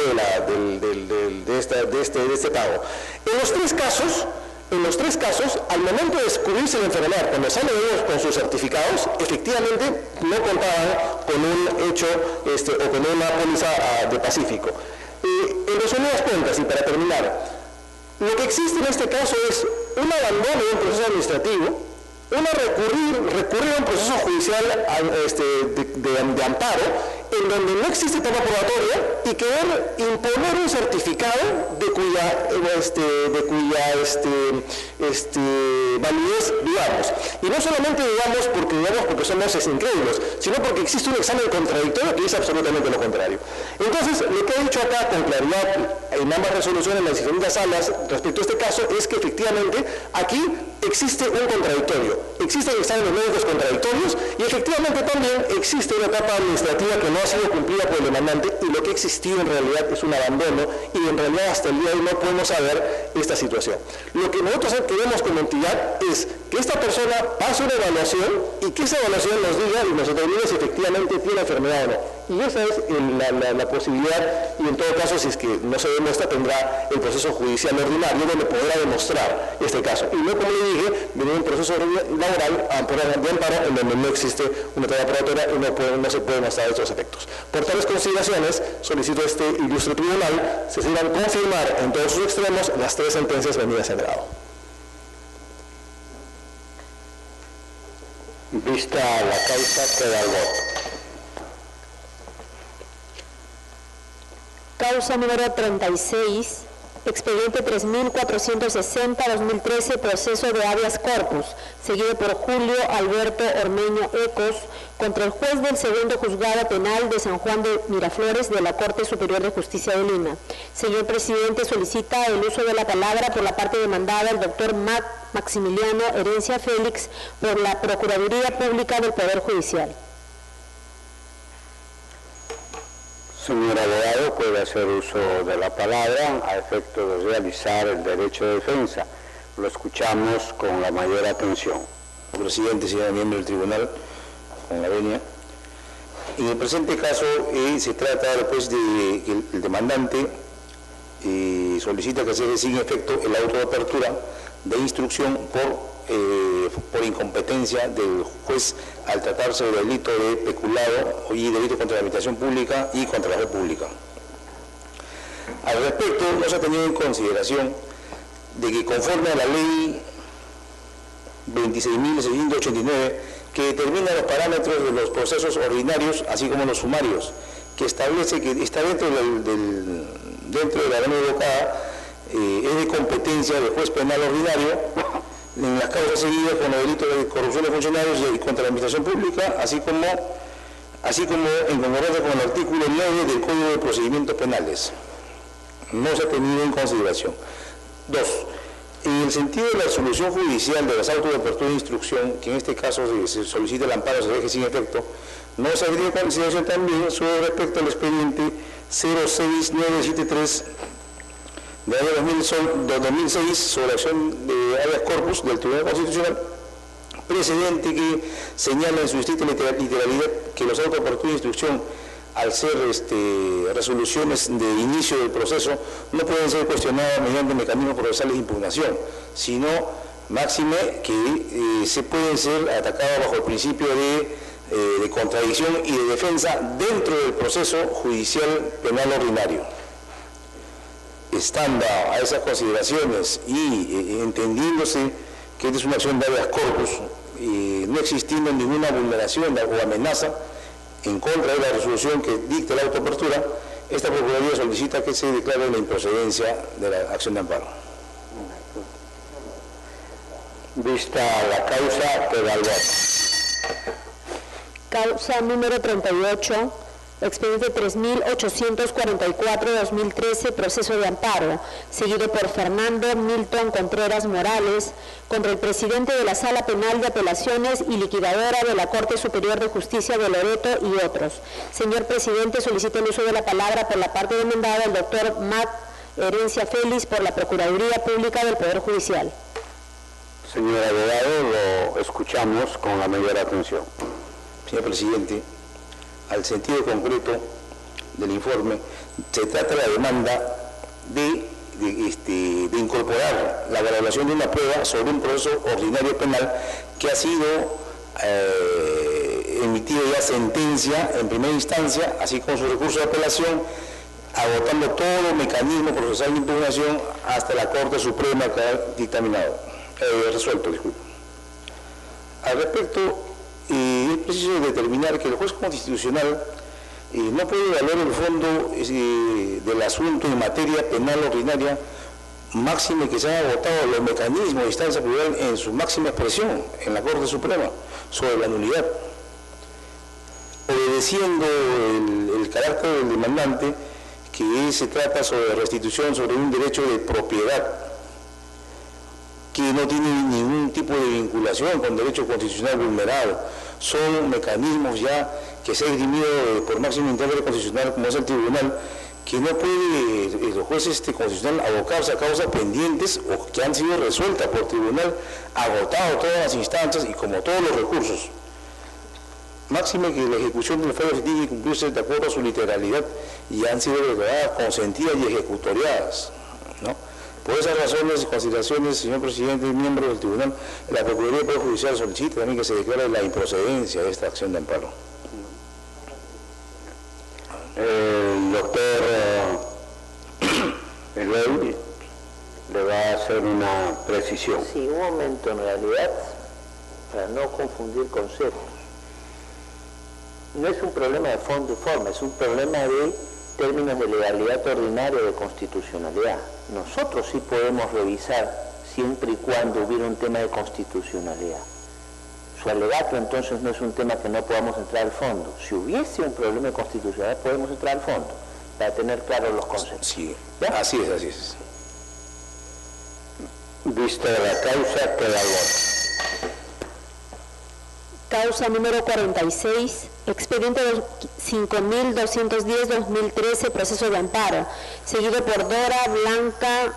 Speaker 16: de este pago. En los tres casos, al momento de descubrirse la enfermedad, cuando salen ellos con sus certificados, efectivamente no contaban con un hecho o con una póliza de Pacífico. En resumidas cuentas, y para terminar, lo que existe en este caso es un abandono de un proceso administrativo, recurrir a un proceso judicial de amparo, en donde no existe etapa probatoria, y querer imponer un certificado de cuya validez digamos. Y no solamente porque somos incrédulos, sino porque existe un examen contradictorio que dice absolutamente lo contrario. Entonces, lo que he dicho acá con claridad en ambas resoluciones, en las diferentes salas, respecto a este caso, es que efectivamente aquí existe un contradictorio, existen exámenes médicos contradictorios, y efectivamente también existe una etapa administrativa que no ha sido cumplida por el demandante, y lo que ha existido en realidad es un abandono, y en realidad hasta el día de hoy no podemos saber esta situación. Lo que nosotros queremos como entidad es que esta persona pase una evaluación y que esa evaluación nos diga y nos determine si efectivamente tiene enfermedad o no. Y esa es la posibilidad, y en todo caso, si es que no se demuestra, tendrá el proceso judicial ordinario donde podrá demostrar este caso. Y no, como le dije, venir un proceso laboral de amparo en donde no existe una etapa probatoria y no se pueden mostrar estos efectos. Por tales consideraciones, solicito a este ilustre tribunal se sigan confirmar en todos sus extremos las tres sentencias venidas en grado.
Speaker 3: Vista la causa, queda el voto.
Speaker 4: Causa número 36, expediente 3460-2013, proceso de habeas corpus, seguido por Julio Alberto Ormeño Ecos, contra el juez del segundo juzgado penal de San Juan de Miraflores de la Corte Superior de Justicia de Lima. Señor presidente, solicita el uso de la palabra por la parte demandada el doctor Maximiliano Herencia Félix por la Procuraduría Pública del Poder Judicial.
Speaker 3: Señor abogado, puede hacer uso de la palabra a efecto de realizar el derecho de defensa. Lo escuchamos con la mayor atención.
Speaker 14: Presidente, señor miembro del tribunal, con la venia. En el presente caso se trata pues, de que el demandante solicita que se dé sin efecto el auto de apertura de instrucción por incompetencia del juez al tratarse de delito de peculado y delito contra la administración pública y contra la red pública. Al respecto, no se ha tenido en consideración de que conforme a la ley 26.689, que determina los parámetros de los procesos ordinarios, así como los sumarios, que establece que está dentro de la norma evocada, es de competencia del juez penal ordinario en las causas seguidas con los delitos de corrupción de funcionarios y contra la administración pública, así como en concordancia con el artículo 9 del Código de Procedimientos Penales. No se ha tenido en consideración. 2. En el sentido de la resolución judicial de los autos de apertura de instrucción, que en este caso se solicita el amparo, se deje sin efecto, no se ha tenido en consideración también sobre respecto al expediente 06973 del año 2006 sobre acción de habeas corpus del Tribunal Constitucional, precedente que señala en su estricta literalidad que los autos de apertura de instrucción, al ser resoluciones de inicio del proceso, no pueden ser cuestionadas mediante mecanismos procesales de impugnación, sino máxime que se pueden ser atacadas bajo el principio de contradicción y de defensa dentro del proceso judicial penal ordinario. Estando a esas consideraciones y entendiéndose que esta es una acción de habeas corpus, no existiendo ninguna vulneración o amenaza en contra de la resolución que dicta la autoapertura, esta Procuraduría solicita que se declare la improcedencia de la acción de amparo.
Speaker 3: Vista la causa, queda el voto.
Speaker 4: Causa número 38, expediente 3844-2013, proceso de amparo, seguido por Fernando Milton Contreras Morales, contra el presidente de la Sala Penal de Apelaciones y liquidadora de la Corte Superior de Justicia de Loreto y otros. Señor presidente, solicito el uso de la palabra por la parte demandada el doctor Mac Herencia Félix por la Procuraduría Pública del Poder Judicial.
Speaker 3: Señor abogado, lo escuchamos con la mayor atención.
Speaker 14: Señor presidente, al sentido concreto del informe, se trata de la demanda de incorporar la valoración de una prueba sobre un proceso ordinario penal que ha sido emitido ya sentencia en primera instancia, así como su recurso de apelación, agotando todo mecanismo procesal de impugnación hasta la Corte Suprema que ha resuelto. Al respecto, es preciso determinar que el juez constitucional no puede evaluar el fondo del asunto en materia penal ordinaria, máxime que se han agotado los mecanismos de instancia plural en su máxima expresión en la Corte Suprema sobre la nulidad, obedeciendo el carácter del demandante, que se trata sobre restitución sobre un derecho de propiedad que no tiene ningún tipo de vinculación con derecho constitucional vulnerado. Son mecanismos ya que se ha esgrimido por máximo intérprete constitucional, como es el tribunal, que no puede el juez constitucional abocarse a causas pendientes o que han sido resueltas por tribunal, agotado todas las instancias y como todos los recursos. Máxime que la ejecución del fallo tiene que cumplirse de acuerdo a su literalidad y han sido declaradas, consentidas y ejecutoriadas, ¿no? Por esas razones y consideraciones, señor presidente y miembros del tribunal, la Procuraduría del Poder Judicial solicita también que se declare la improcedencia de esta acción de amparo.
Speaker 3: El doctor Eloy le va a hacer una precisión.
Speaker 7: Sí, un momento, en realidad, para no confundir conceptos. No es un problema de fondo y forma, es un problema de términos de legalidad ordinaria o de constitucionalidad. Nosotros sí podemos revisar siempre y cuando hubiera un tema de constitucionalidad. Su alegato entonces no es un tema que no podamos entrar al fondo. Si hubiese un problema de constitucionalidad podemos entrar al fondo para tener claros los conceptos.
Speaker 14: Sí, así es, así es.
Speaker 3: Vista la causa, queda el voto.
Speaker 4: Causa número 46, expediente 5210-2013, proceso de amparo, seguido por Dora Blanca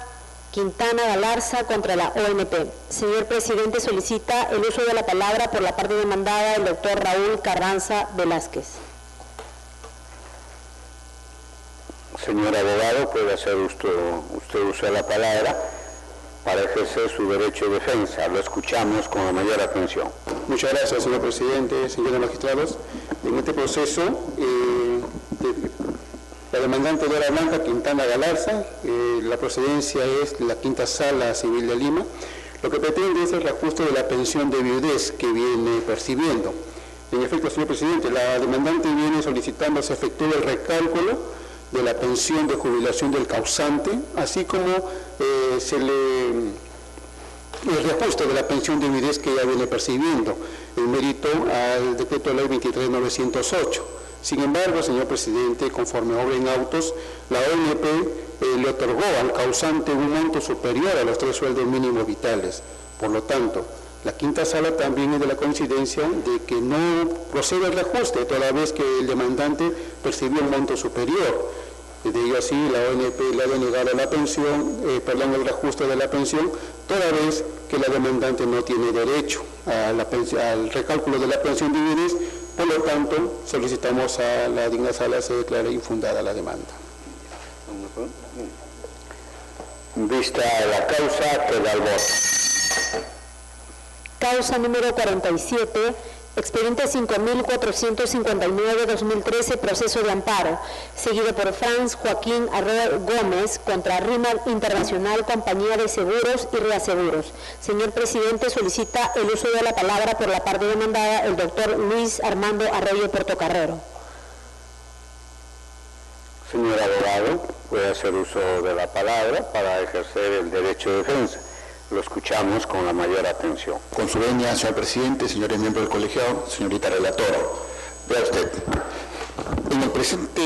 Speaker 4: Quintana Galarza contra la ONP. Señor presidente, solicita el uso de la palabra por la parte demandada el doctor Raúl Carranza Velázquez.
Speaker 3: Señor abogado, puede hacer usted uso de la palabra para ejercer su derecho de defensa. Lo escuchamos con la mayor atención.
Speaker 13: Muchas gracias, señor presidente, señores magistrados. En este proceso, la demandante Dora Blanca Quintana Galarza, la procedencia es la Quinta Sala Civil de Lima, lo que pretende es el reajuste de la pensión de viudez que viene percibiendo. En efecto, señor presidente, la demandante viene solicitando se efectúe el recálculo de la pensión de jubilación del causante, así como el reajuste de la pensión de viudez que ella viene percibiendo, en mérito al decreto de ley 23.908. Sin embargo, señor presidente, conforme obra en autos, la ONP le otorgó al causante un monto superior a los 3 sueldos mínimos vitales. Por lo tanto, la Quinta Sala también es de la coincidencia de que no procede el reajuste, toda vez que el demandante percibió un monto superior. De ello así, la ONP le ha denegado la pensión, el reajuste de la pensión, toda vez que la demandante no tiene derecho al recálculo de la pensión de viudez. Por lo tanto, solicitamos a la digna sala se declare infundada la demanda.
Speaker 3: Vista la causa, queda el voto.
Speaker 4: Causa número 47, expediente 5.459-2013, proceso de amparo, seguido por Franz Joaquín Arroyo Gómez contra RIMAC Internacional, Compañía de Seguros y Reaseguros. Señor presidente, solicita el uso de la palabra por la parte demandada el doctor Luis Armando Arroyo Portocarrero.
Speaker 3: Señor abogado, puede hacer uso de la palabra para ejercer el derecho de defensa. Lo escuchamos con la mayor atención.
Speaker 14: Con su venia, señor presidente, señores miembros del colegiado, señorita relatora, vea usted, en el presente,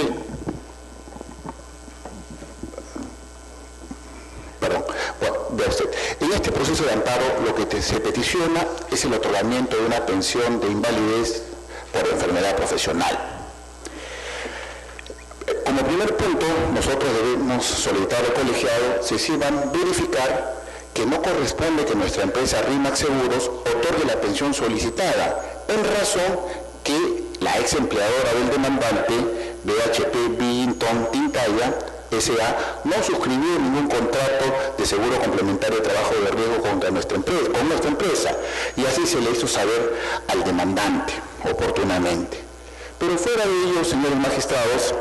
Speaker 14: vea usted, en este proceso de amparo lo que se peticiona es el otorgamiento de una pensión de invalidez por enfermedad profesional. Como primer punto, nosotros debemos solicitar al colegiado se sirvan verificar que no corresponde que nuestra empresa RIMAC Seguros otorgue la pensión solicitada, en razón que la ex empleadora del demandante, BHP Billington Tintaya S.A., no suscribió ningún contrato de seguro complementario de trabajo de riesgo con nuestra empresa, y así se le hizo saber al demandante oportunamente. Pero fuera de ello, señores magistrados,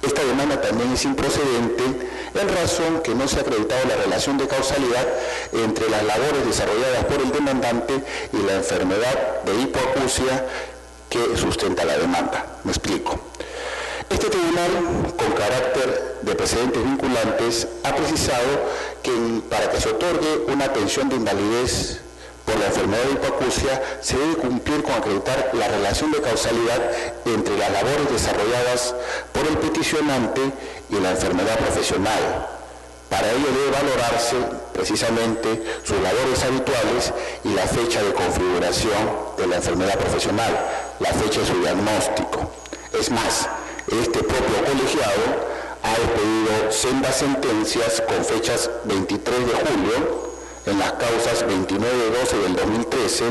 Speaker 14: esta demanda también es improcedente en razón que no se ha acreditado la relación de causalidad entre las labores desarrolladas por el demandante y la enfermedad de hipoacusia que sustenta la demanda. Me explico. Este tribunal, con carácter de precedentes vinculantes, ha precisado que para que se otorgue una pensión de invalidez por la enfermedad de hipoacusia, se debe cumplir con acreditar la relación de causalidad entre las labores desarrolladas por el peticionante y la enfermedad profesional. Para ello debe valorarse precisamente sus labores habituales y la fecha de configuración de la enfermedad profesional, la fecha de su diagnóstico. Es más, este propio colegiado ha expedido sendas sentencias con fechas 23 de julio, en las causas 29-12 del 2013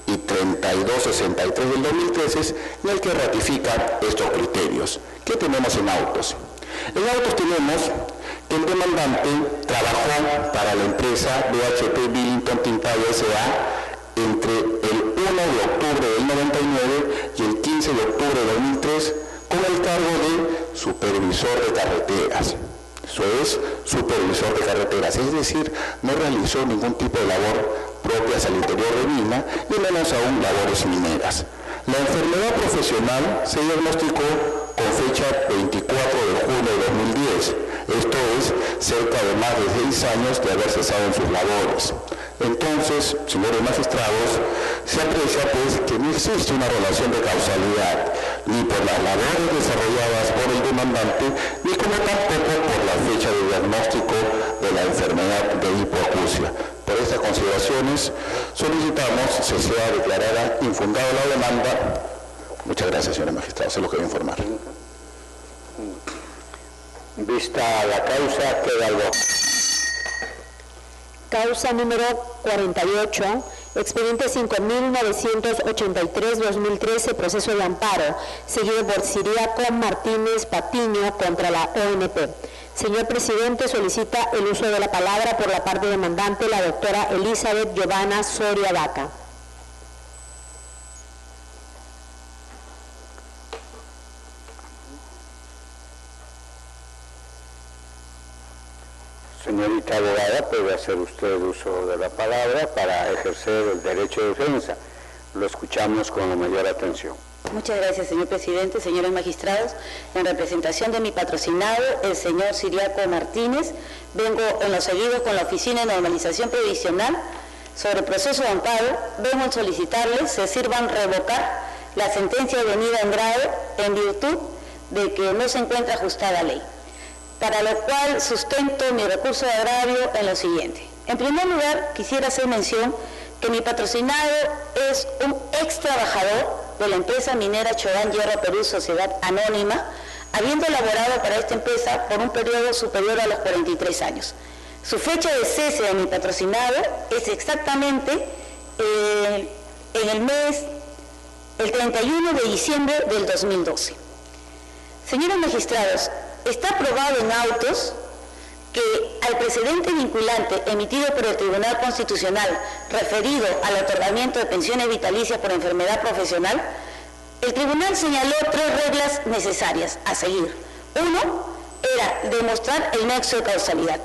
Speaker 14: y 32-63 del 2013, en el que ratifica estos criterios. ¿Qué tenemos en autos? En autos tenemos que el demandante trabajó para la empresa BHP Billington Tintaya S.A. entre el 1 de octubre del 99 y el 15 de octubre del 2003 con el cargo de supervisor de carreteras. Eso es, supervisor de carreteras, es decir, no realizó ningún tipo de labor propias al interior de mina y menos aún labores mineras. La enfermedad profesional se diagnosticó con fecha 24 de junio de 2010, esto es, cerca de más de 6 años de haber cesado en sus labores. Entonces, señores magistrados, se aprecia pues que no existe una relación de causalidad, ni por las labores desarrolladas por el demandante, ni como tampoco por la fecha de diagnóstico de la enfermedad de hipoacusia. Por estas consideraciones, solicitamos se sea declarada infundada la demanda. Muchas gracias, señores magistrados, es lo que voy a informar.
Speaker 3: Vista la causa, queda el voto.
Speaker 4: Causa número 48, expediente 5.983-2013, proceso de amparo, seguido por Ciriaco Martínez Patiño contra la ONP. Señor presidente, solicita el uso de la palabra por la parte demandante, la doctora Elizabeth Giovanna Soria Vaca.
Speaker 3: Señorita abogada, puede hacer usted uso de la palabra para ejercer el derecho de defensa. Lo escuchamos con la mayor atención.
Speaker 17: Muchas gracias, señor presidente, señores magistrados. En representación de mi patrocinado, el señor Ciriaco Martínez, vengo en lo seguido con la Oficina de Normalización Previsional sobre el proceso de amparo. Vengo a solicitarles se sirvan revocar la sentencia venida en grave en virtud de que no se encuentra ajustada a ley, para lo cual sustento mi recurso de agravio en lo siguiente. En primer lugar, quisiera hacer mención que mi patrocinado es un ex trabajador de la empresa minera Chogán Hierro Perú Sociedad Anónima, habiendo elaborado para esta empresa por un periodo superior a los 43 años. Su fecha de cese de mi patrocinado es exactamente en el 31 de diciembre del 2012. Señores magistrados, está aprobado en autos que al precedente vinculante emitido por el Tribunal Constitucional referido al otorgamiento de pensiones vitalicias por enfermedad profesional, el Tribunal señaló 3 reglas necesarias a seguir. Uno era demostrar el nexo de causalidad.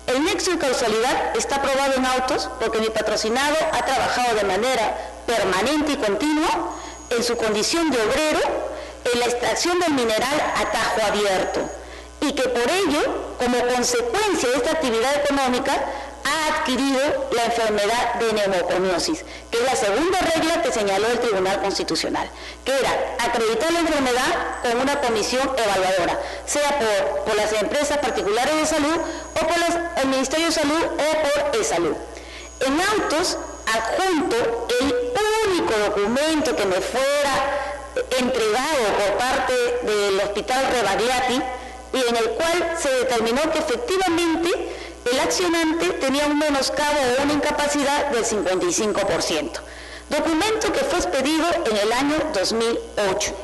Speaker 17: El nexo de causalidad está aprobado en autos porque mi patrocinado ha trabajado de manera permanente y continua en su condición de obrero en la extracción del mineral a tajo abierto, y que por ello, como consecuencia de esta actividad económica, ha adquirido la enfermedad de neumoconiosis, que es la segunda regla que señaló el Tribunal Constitucional, que era acreditar la enfermedad con una comisión evaluadora, sea por las empresas particulares de salud o por el Ministerio de Salud o por ESalud. En autos, adjunto el único documento que me fuera entregado por parte del Hospital Rebagliati, y en el cual se determinó que efectivamente el accionante tenía un menoscabo o una incapacidad del 55%. Documento que fue expedido en el año 2008.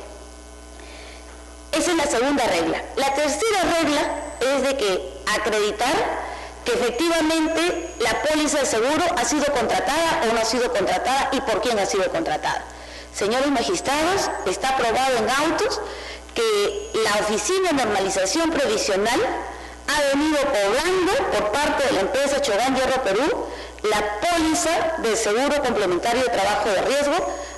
Speaker 17: Esa es la segunda regla. La tercera regla es de que acreditar que efectivamente la póliza de seguro ha sido contratada o no ha sido contratada y por quién ha sido contratada. Señores magistrados, está aprobado en autos que la Oficina de Normalización Previsional ha venido cobrando por parte de la empresa Chogán Hierro Perú la póliza del seguro complementario de trabajo de riesgo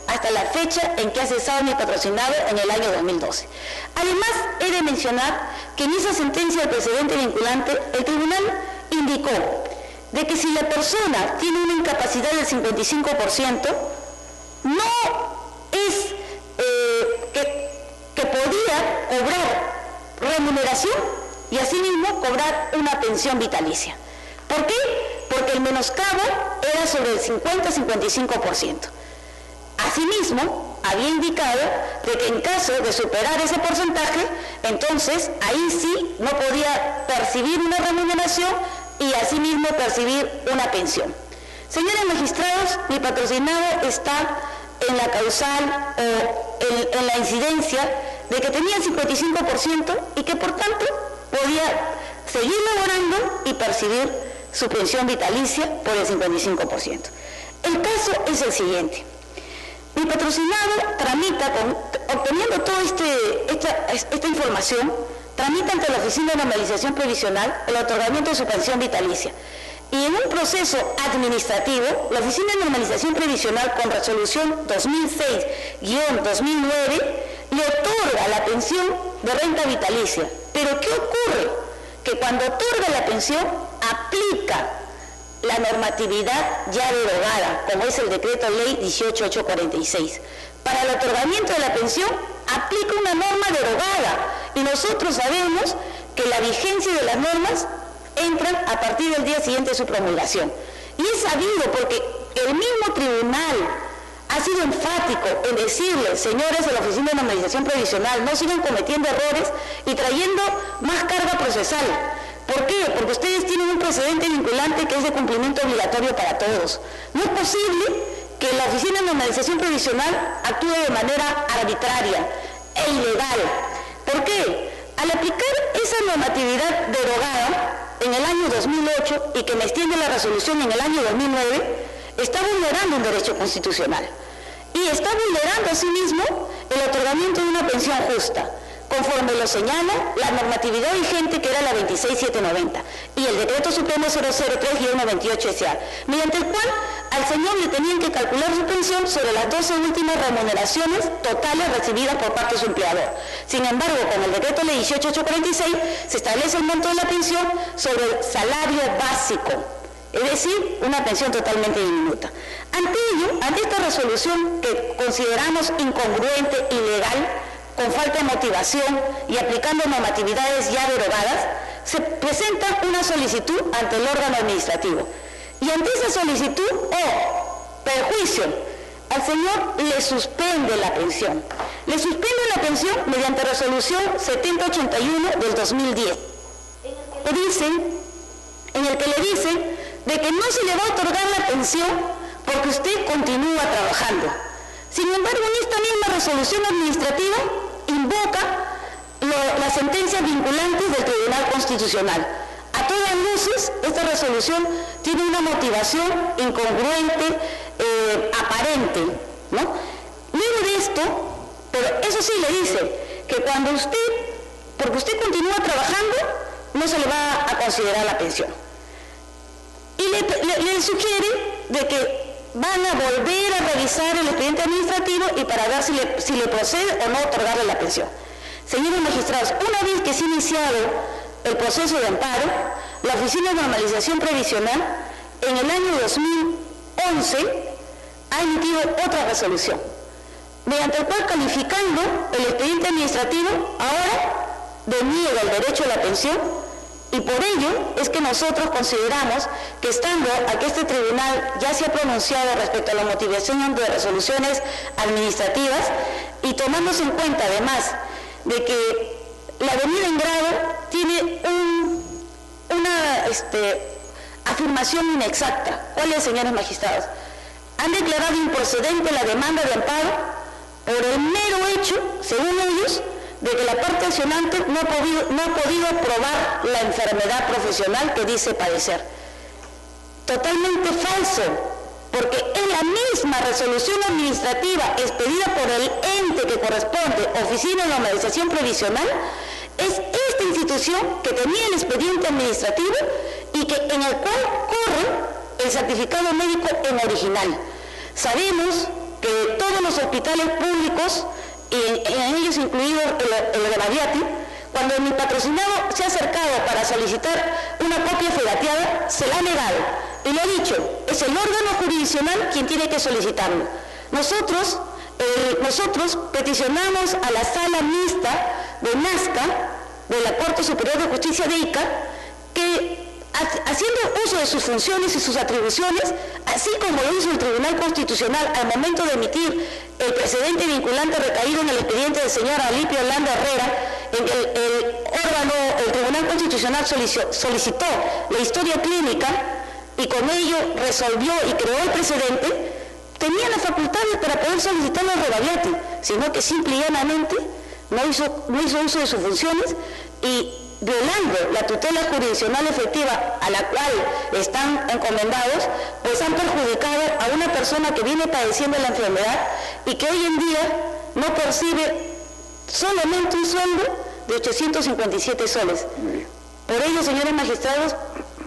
Speaker 17: hasta la fecha en que ha cesado mi patrocinado en el año 2012. Además, he de mencionar que en esa sentencia de precedente vinculante, el tribunal indicó de que si la persona tiene una incapacidad del 55%, no es que podía cobrar remuneración y asimismo cobrar una pensión vitalicia. ¿Por qué? Porque el menoscabo era sobre el 50-55%. Asimismo, había indicado de que en caso de superar ese porcentaje, entonces ahí sí no podía percibir una remuneración y asimismo percibir una pensión. Señores magistrados, mi patrocinado está en la causal o en la incidencia de que tenía el 55% y que por tanto podía seguir laborando y percibir su pensión vitalicia por el 55%. El caso es el siguiente. Mi patrocinado tramita, obteniendo toda esta información, tramita ante la Oficina de Normalización Previsional el otorgamiento de su pensión vitalicia. Y en un proceso administrativo, la Oficina de Normalización Previsional, con resolución 2006-2009, le otorga la pensión de renta vitalicia. Pero ¿qué ocurre? Que cuando otorga la pensión, aplica la normatividad ya derogada, como es el Decreto Ley 18846. Para el otorgamiento de la pensión, aplica una norma derogada. Y nosotros sabemos que la vigencia de las normas entran a partir del día siguiente de su promulgación. Y es sabido porque el mismo tribunal ha sido enfático en decirle, señores de la Oficina de Normalización Previsional, no sigan cometiendo errores y trayendo más carga procesal. ¿Por qué? Porque ustedes tienen un precedente vinculante que es de cumplimiento obligatorio para todos. No es posible que la Oficina de Normalización Provisional actúe de manera arbitraria e ilegal. ¿Por qué? Al aplicar esa normatividad derogada en el año 2008 y que me extiende la resolución en el año 2009, está vulnerando un derecho constitucional y está vulnerando asimismo el otorgamiento de una pensión justa, conforme lo señala la normatividad vigente, que era la 26790, y el decreto supremo 003-98-SA, mediante el cual al señor le tenían que calcular su pensión sobre las 12 últimas remuneraciones totales recibidas por parte de su empleador. Sin embargo, con el decreto ley 18846 se establece el monto de la pensión sobre el salario básico, es decir, una pensión totalmente diminuta. Ante ello, ante esta resolución que consideramos incongruente, ilegal, con falta de motivación y aplicando normatividades ya derogadas, se presenta una solicitud ante el órgano administrativo. Y ante esa solicitud o perjuicio, al señor le suspende la pensión. Le suspende la pensión mediante resolución 7081 del 2010, en el que le dice de que no se le va a otorgar la pensión porque usted continúa trabajando. Sin embargo, en esta misma resolución administrativa invoca las sentencias vinculantes del Tribunal Constitucional. A todas luces, esta resolución tiene una motivación incongruente, aparente, ¿no? Luego de esto, pero eso sí le dice que cuando porque usted continúa trabajando, no se le va a considerar la pensión. Y le sugiere de que van a volver a revisar el expediente administrativo y para ver si le procede o no otorgarle la pensión. Señores magistrados, una vez que se ha iniciado el proceso de amparo, la Oficina de Normalización Provisional en el año 2011 ha emitido otra resolución, mediante el cual, calificando el expediente administrativo, ahora deniega el derecho a la pensión. Y por ello es que nosotros consideramos que estando a que este tribunal ya se ha pronunciado respecto a la motivación de resoluciones administrativas y tomándose en cuenta además de que la venida en grado tiene una afirmación inexacta. ¿Cuál es, señores magistrados? Han declarado improcedente la demanda de amparo por el mero hecho, según ellos, de que la parte accionante no ha podido probar la enfermedad profesional que dice padecer. Totalmente falso, porque en la misma resolución administrativa expedida por el ente que corresponde, Oficina de Normalización Provisional, es esta institución que tenía el expediente administrativo y en el cual corre el certificado médico en original. Sabemos que todos los hospitales públicos, y en ellos incluido el de Badiati, cuando mi patrocinado se ha acercado para solicitar una copia fedateada, se la ha negado. Y lo ha dicho, es el órgano jurisdiccional quien tiene que solicitarlo. Nosotros peticionamos a la sala mixta de Nazca, de la Corte Superior de Justicia de Ica, que haciendo uso de sus funciones y sus atribuciones, así como lo hizo el Tribunal Constitucional al momento de emitir el precedente vinculante recaído en el expediente del señor Alipio Orlando Herrera, en que el Tribunal Constitucional solicitó la historia clínica y con ello resolvió y creó el precedente, tenía las facultades para poder solicitarlo al Rebadiati, sino que simple y llanamente no hizo uso de sus funciones y, violando la tutela jurisdiccional efectiva a la cual están encomendados, pues han perjudicado a una persona que viene padeciendo la enfermedad y que hoy en día no percibe solamente un sueldo de 857 soles. Por ello, señores magistrados,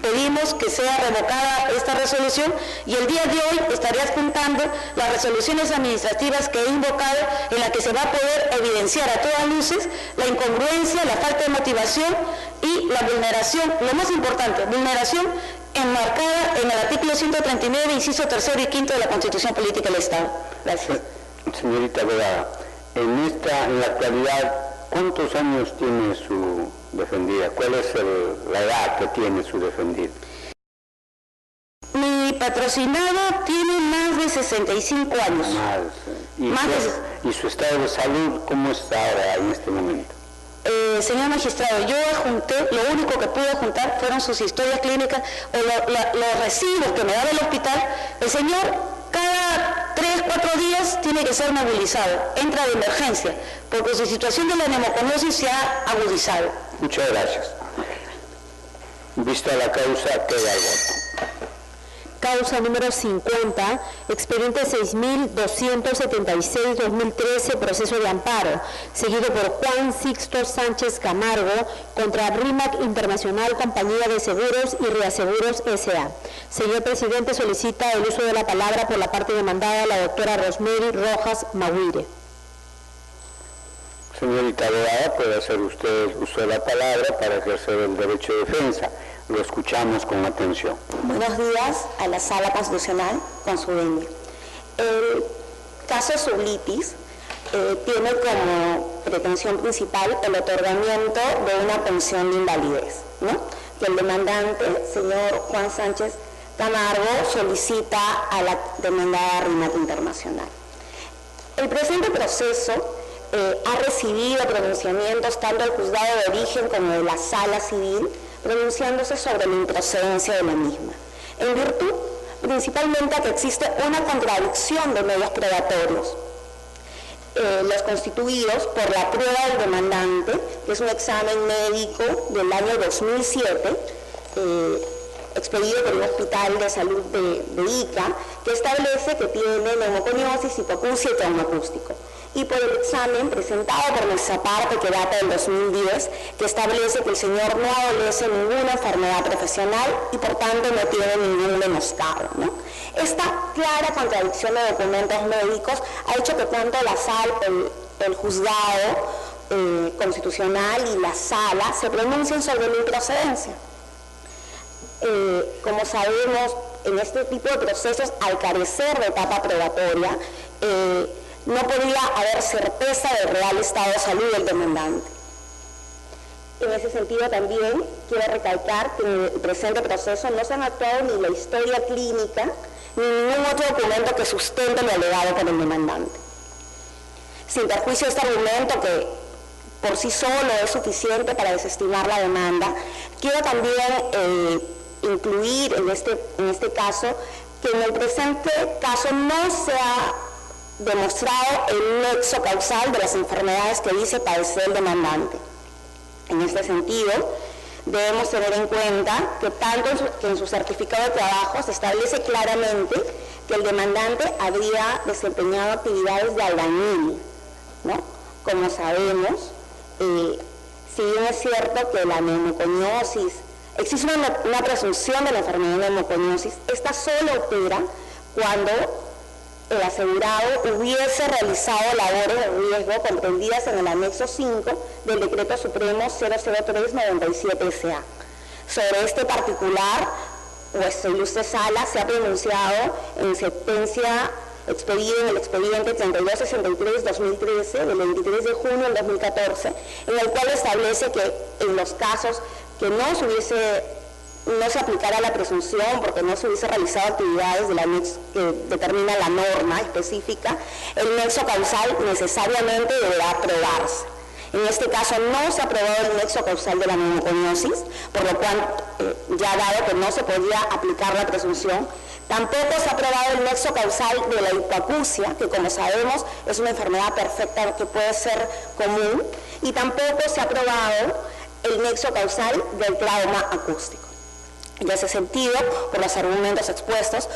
Speaker 17: pedimos que sea revocada esta resolución y el día de hoy estaré adjuntando las resoluciones administrativas que he invocado, en la que se va a poder evidenciar a todas luces la incongruencia, la falta de motivación y la vulneración, lo más importante, vulneración enmarcada en el artículo 139, inciso 3 y 5 de la Constitución Política del Estado. Gracias.
Speaker 3: Señorita abogada, en la actualidad, ¿cuántos años tiene su defendida? ¿Cuál es la edad que tiene su defendida?
Speaker 17: Mi patrocinado tiene más de 65 años.
Speaker 3: ¿Y su estado de salud cómo está ahora en este momento?
Speaker 17: Señor magistrado, yo adjunté, lo único que pude adjuntar fueron sus historias clínicas o los recibos que me daba el hospital. El señor cada 3, 4 días tiene que ser movilizado, entra de emergencia, porque su situación de la neumoconiosis se ha agudizado.
Speaker 3: Muchas gracias. Vista la causa, queda el voto.
Speaker 4: Causa número 50, expediente 6.276-2013, proceso de amparo, seguido por Juan Sixto Sánchez Camargo contra RIMAC Internacional, Compañía de Seguros y Reaseguros S.A. Señor presidente, solicita el uso de la palabra por la parte demandada, la doctora Rosemary Rojas Maguire.
Speaker 3: Señorita abogada, puede hacer usted uso de la palabra para ejercer el derecho de defensa. Lo escuchamos con atención.
Speaker 15: Buenos días a la Sala Constitucional con su venia. El caso Sublitis tiene como pretensión principal el otorgamiento de una pensión de invalidez, ¿no? Que el demandante, señor Juan Sánchez Camargo, solicita a la demandada RIMAC Internacional. El presente proceso ha recibido pronunciamientos tanto del juzgado de origen como de la sala civil, pronunciándose sobre la improcedencia de la misma, en virtud principalmente a que existe una contradicción de medios probatorios, los constituidos por la prueba del demandante, que es un examen médico del año 2007, expedido por un hospital de salud de Ica, que establece que tiene neumoconiosis, hipoacusia y trauma acústico, y por el examen presentado por nuestra parte, que data del 2010, que establece que el señor no adolece ninguna enfermedad profesional y por tanto no tiene ningún menoscabo, ¿no? Esta clara contradicción de documentos médicos ha hecho que tanto la sala, el juzgado constitucional y la sala se pronuncien sobre la improcedencia. Como sabemos, en este tipo de procesos, al carecer de etapa probatoria, no podría haber certeza del real estado de salud del demandante. En ese sentido también quiero recalcar que en el presente proceso no se han actuado ni la historia clínica ni ningún otro documento que sustente lo alegado por el demandante. Sin perjuicio de este argumento, que por sí solo es suficiente para desestimar la demanda, quiero también incluir en este caso que en el presente caso no se ha demostrado el nexo causal de las enfermedades que dice padecer el demandante. En este sentido, debemos tener en cuenta que tanto en su certificado de trabajo se establece claramente que el demandante habría desempeñado actividades de albañil, ¿no? Como sabemos, si bien es cierto que la neumoconiosis, existe una presunción de la enfermedad de neumoconiosis, esta solo opera cuando el asegurado hubiese realizado labores de riesgo comprendidas en el anexo 5 del Decreto Supremo 003/97-SA. Sobre este particular, nuestra ilustre sala se ha pronunciado en sentencia expedida en el expediente 3263-2013 del 23 de junio del 2014, en el cual establece que en los casos que no se aplicara la presunción porque no se hubiese realizado actividades de la que determina la norma específica, el nexo causal necesariamente deberá probarse. En este caso no se ha probado el nexo causal de la neumoconiosis, por lo cual, ya dado que no se podía aplicar la presunción, tampoco se ha probado el nexo causal de la hipoacusia, que como sabemos es una enfermedad perfecta que puede ser común, y tampoco se ha probado el nexo causal del trauma acústico. En ese sentido, por los argumentos expuestos,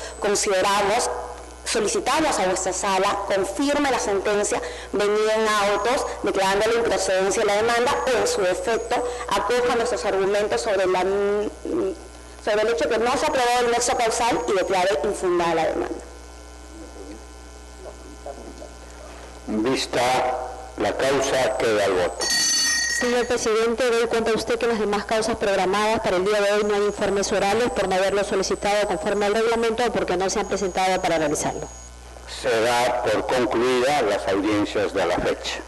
Speaker 15: solicitamos a vuestra sala confirme la sentencia venida en autos declarando la improcedencia de la demanda o, en su defecto, acoja nuestros argumentos sobre el hecho de que no se ha aprobado el nexo causal y declare infundada la demanda.
Speaker 3: Vista la causa, queda el voto.
Speaker 4: Señor presidente, doy cuenta a usted que en las demás causas programadas para el día de hoy no hay informes orales por no haberlo solicitado conforme al reglamento o porque no se han presentado para realizarlo.
Speaker 3: Se da por concluida las audiencias de la fecha.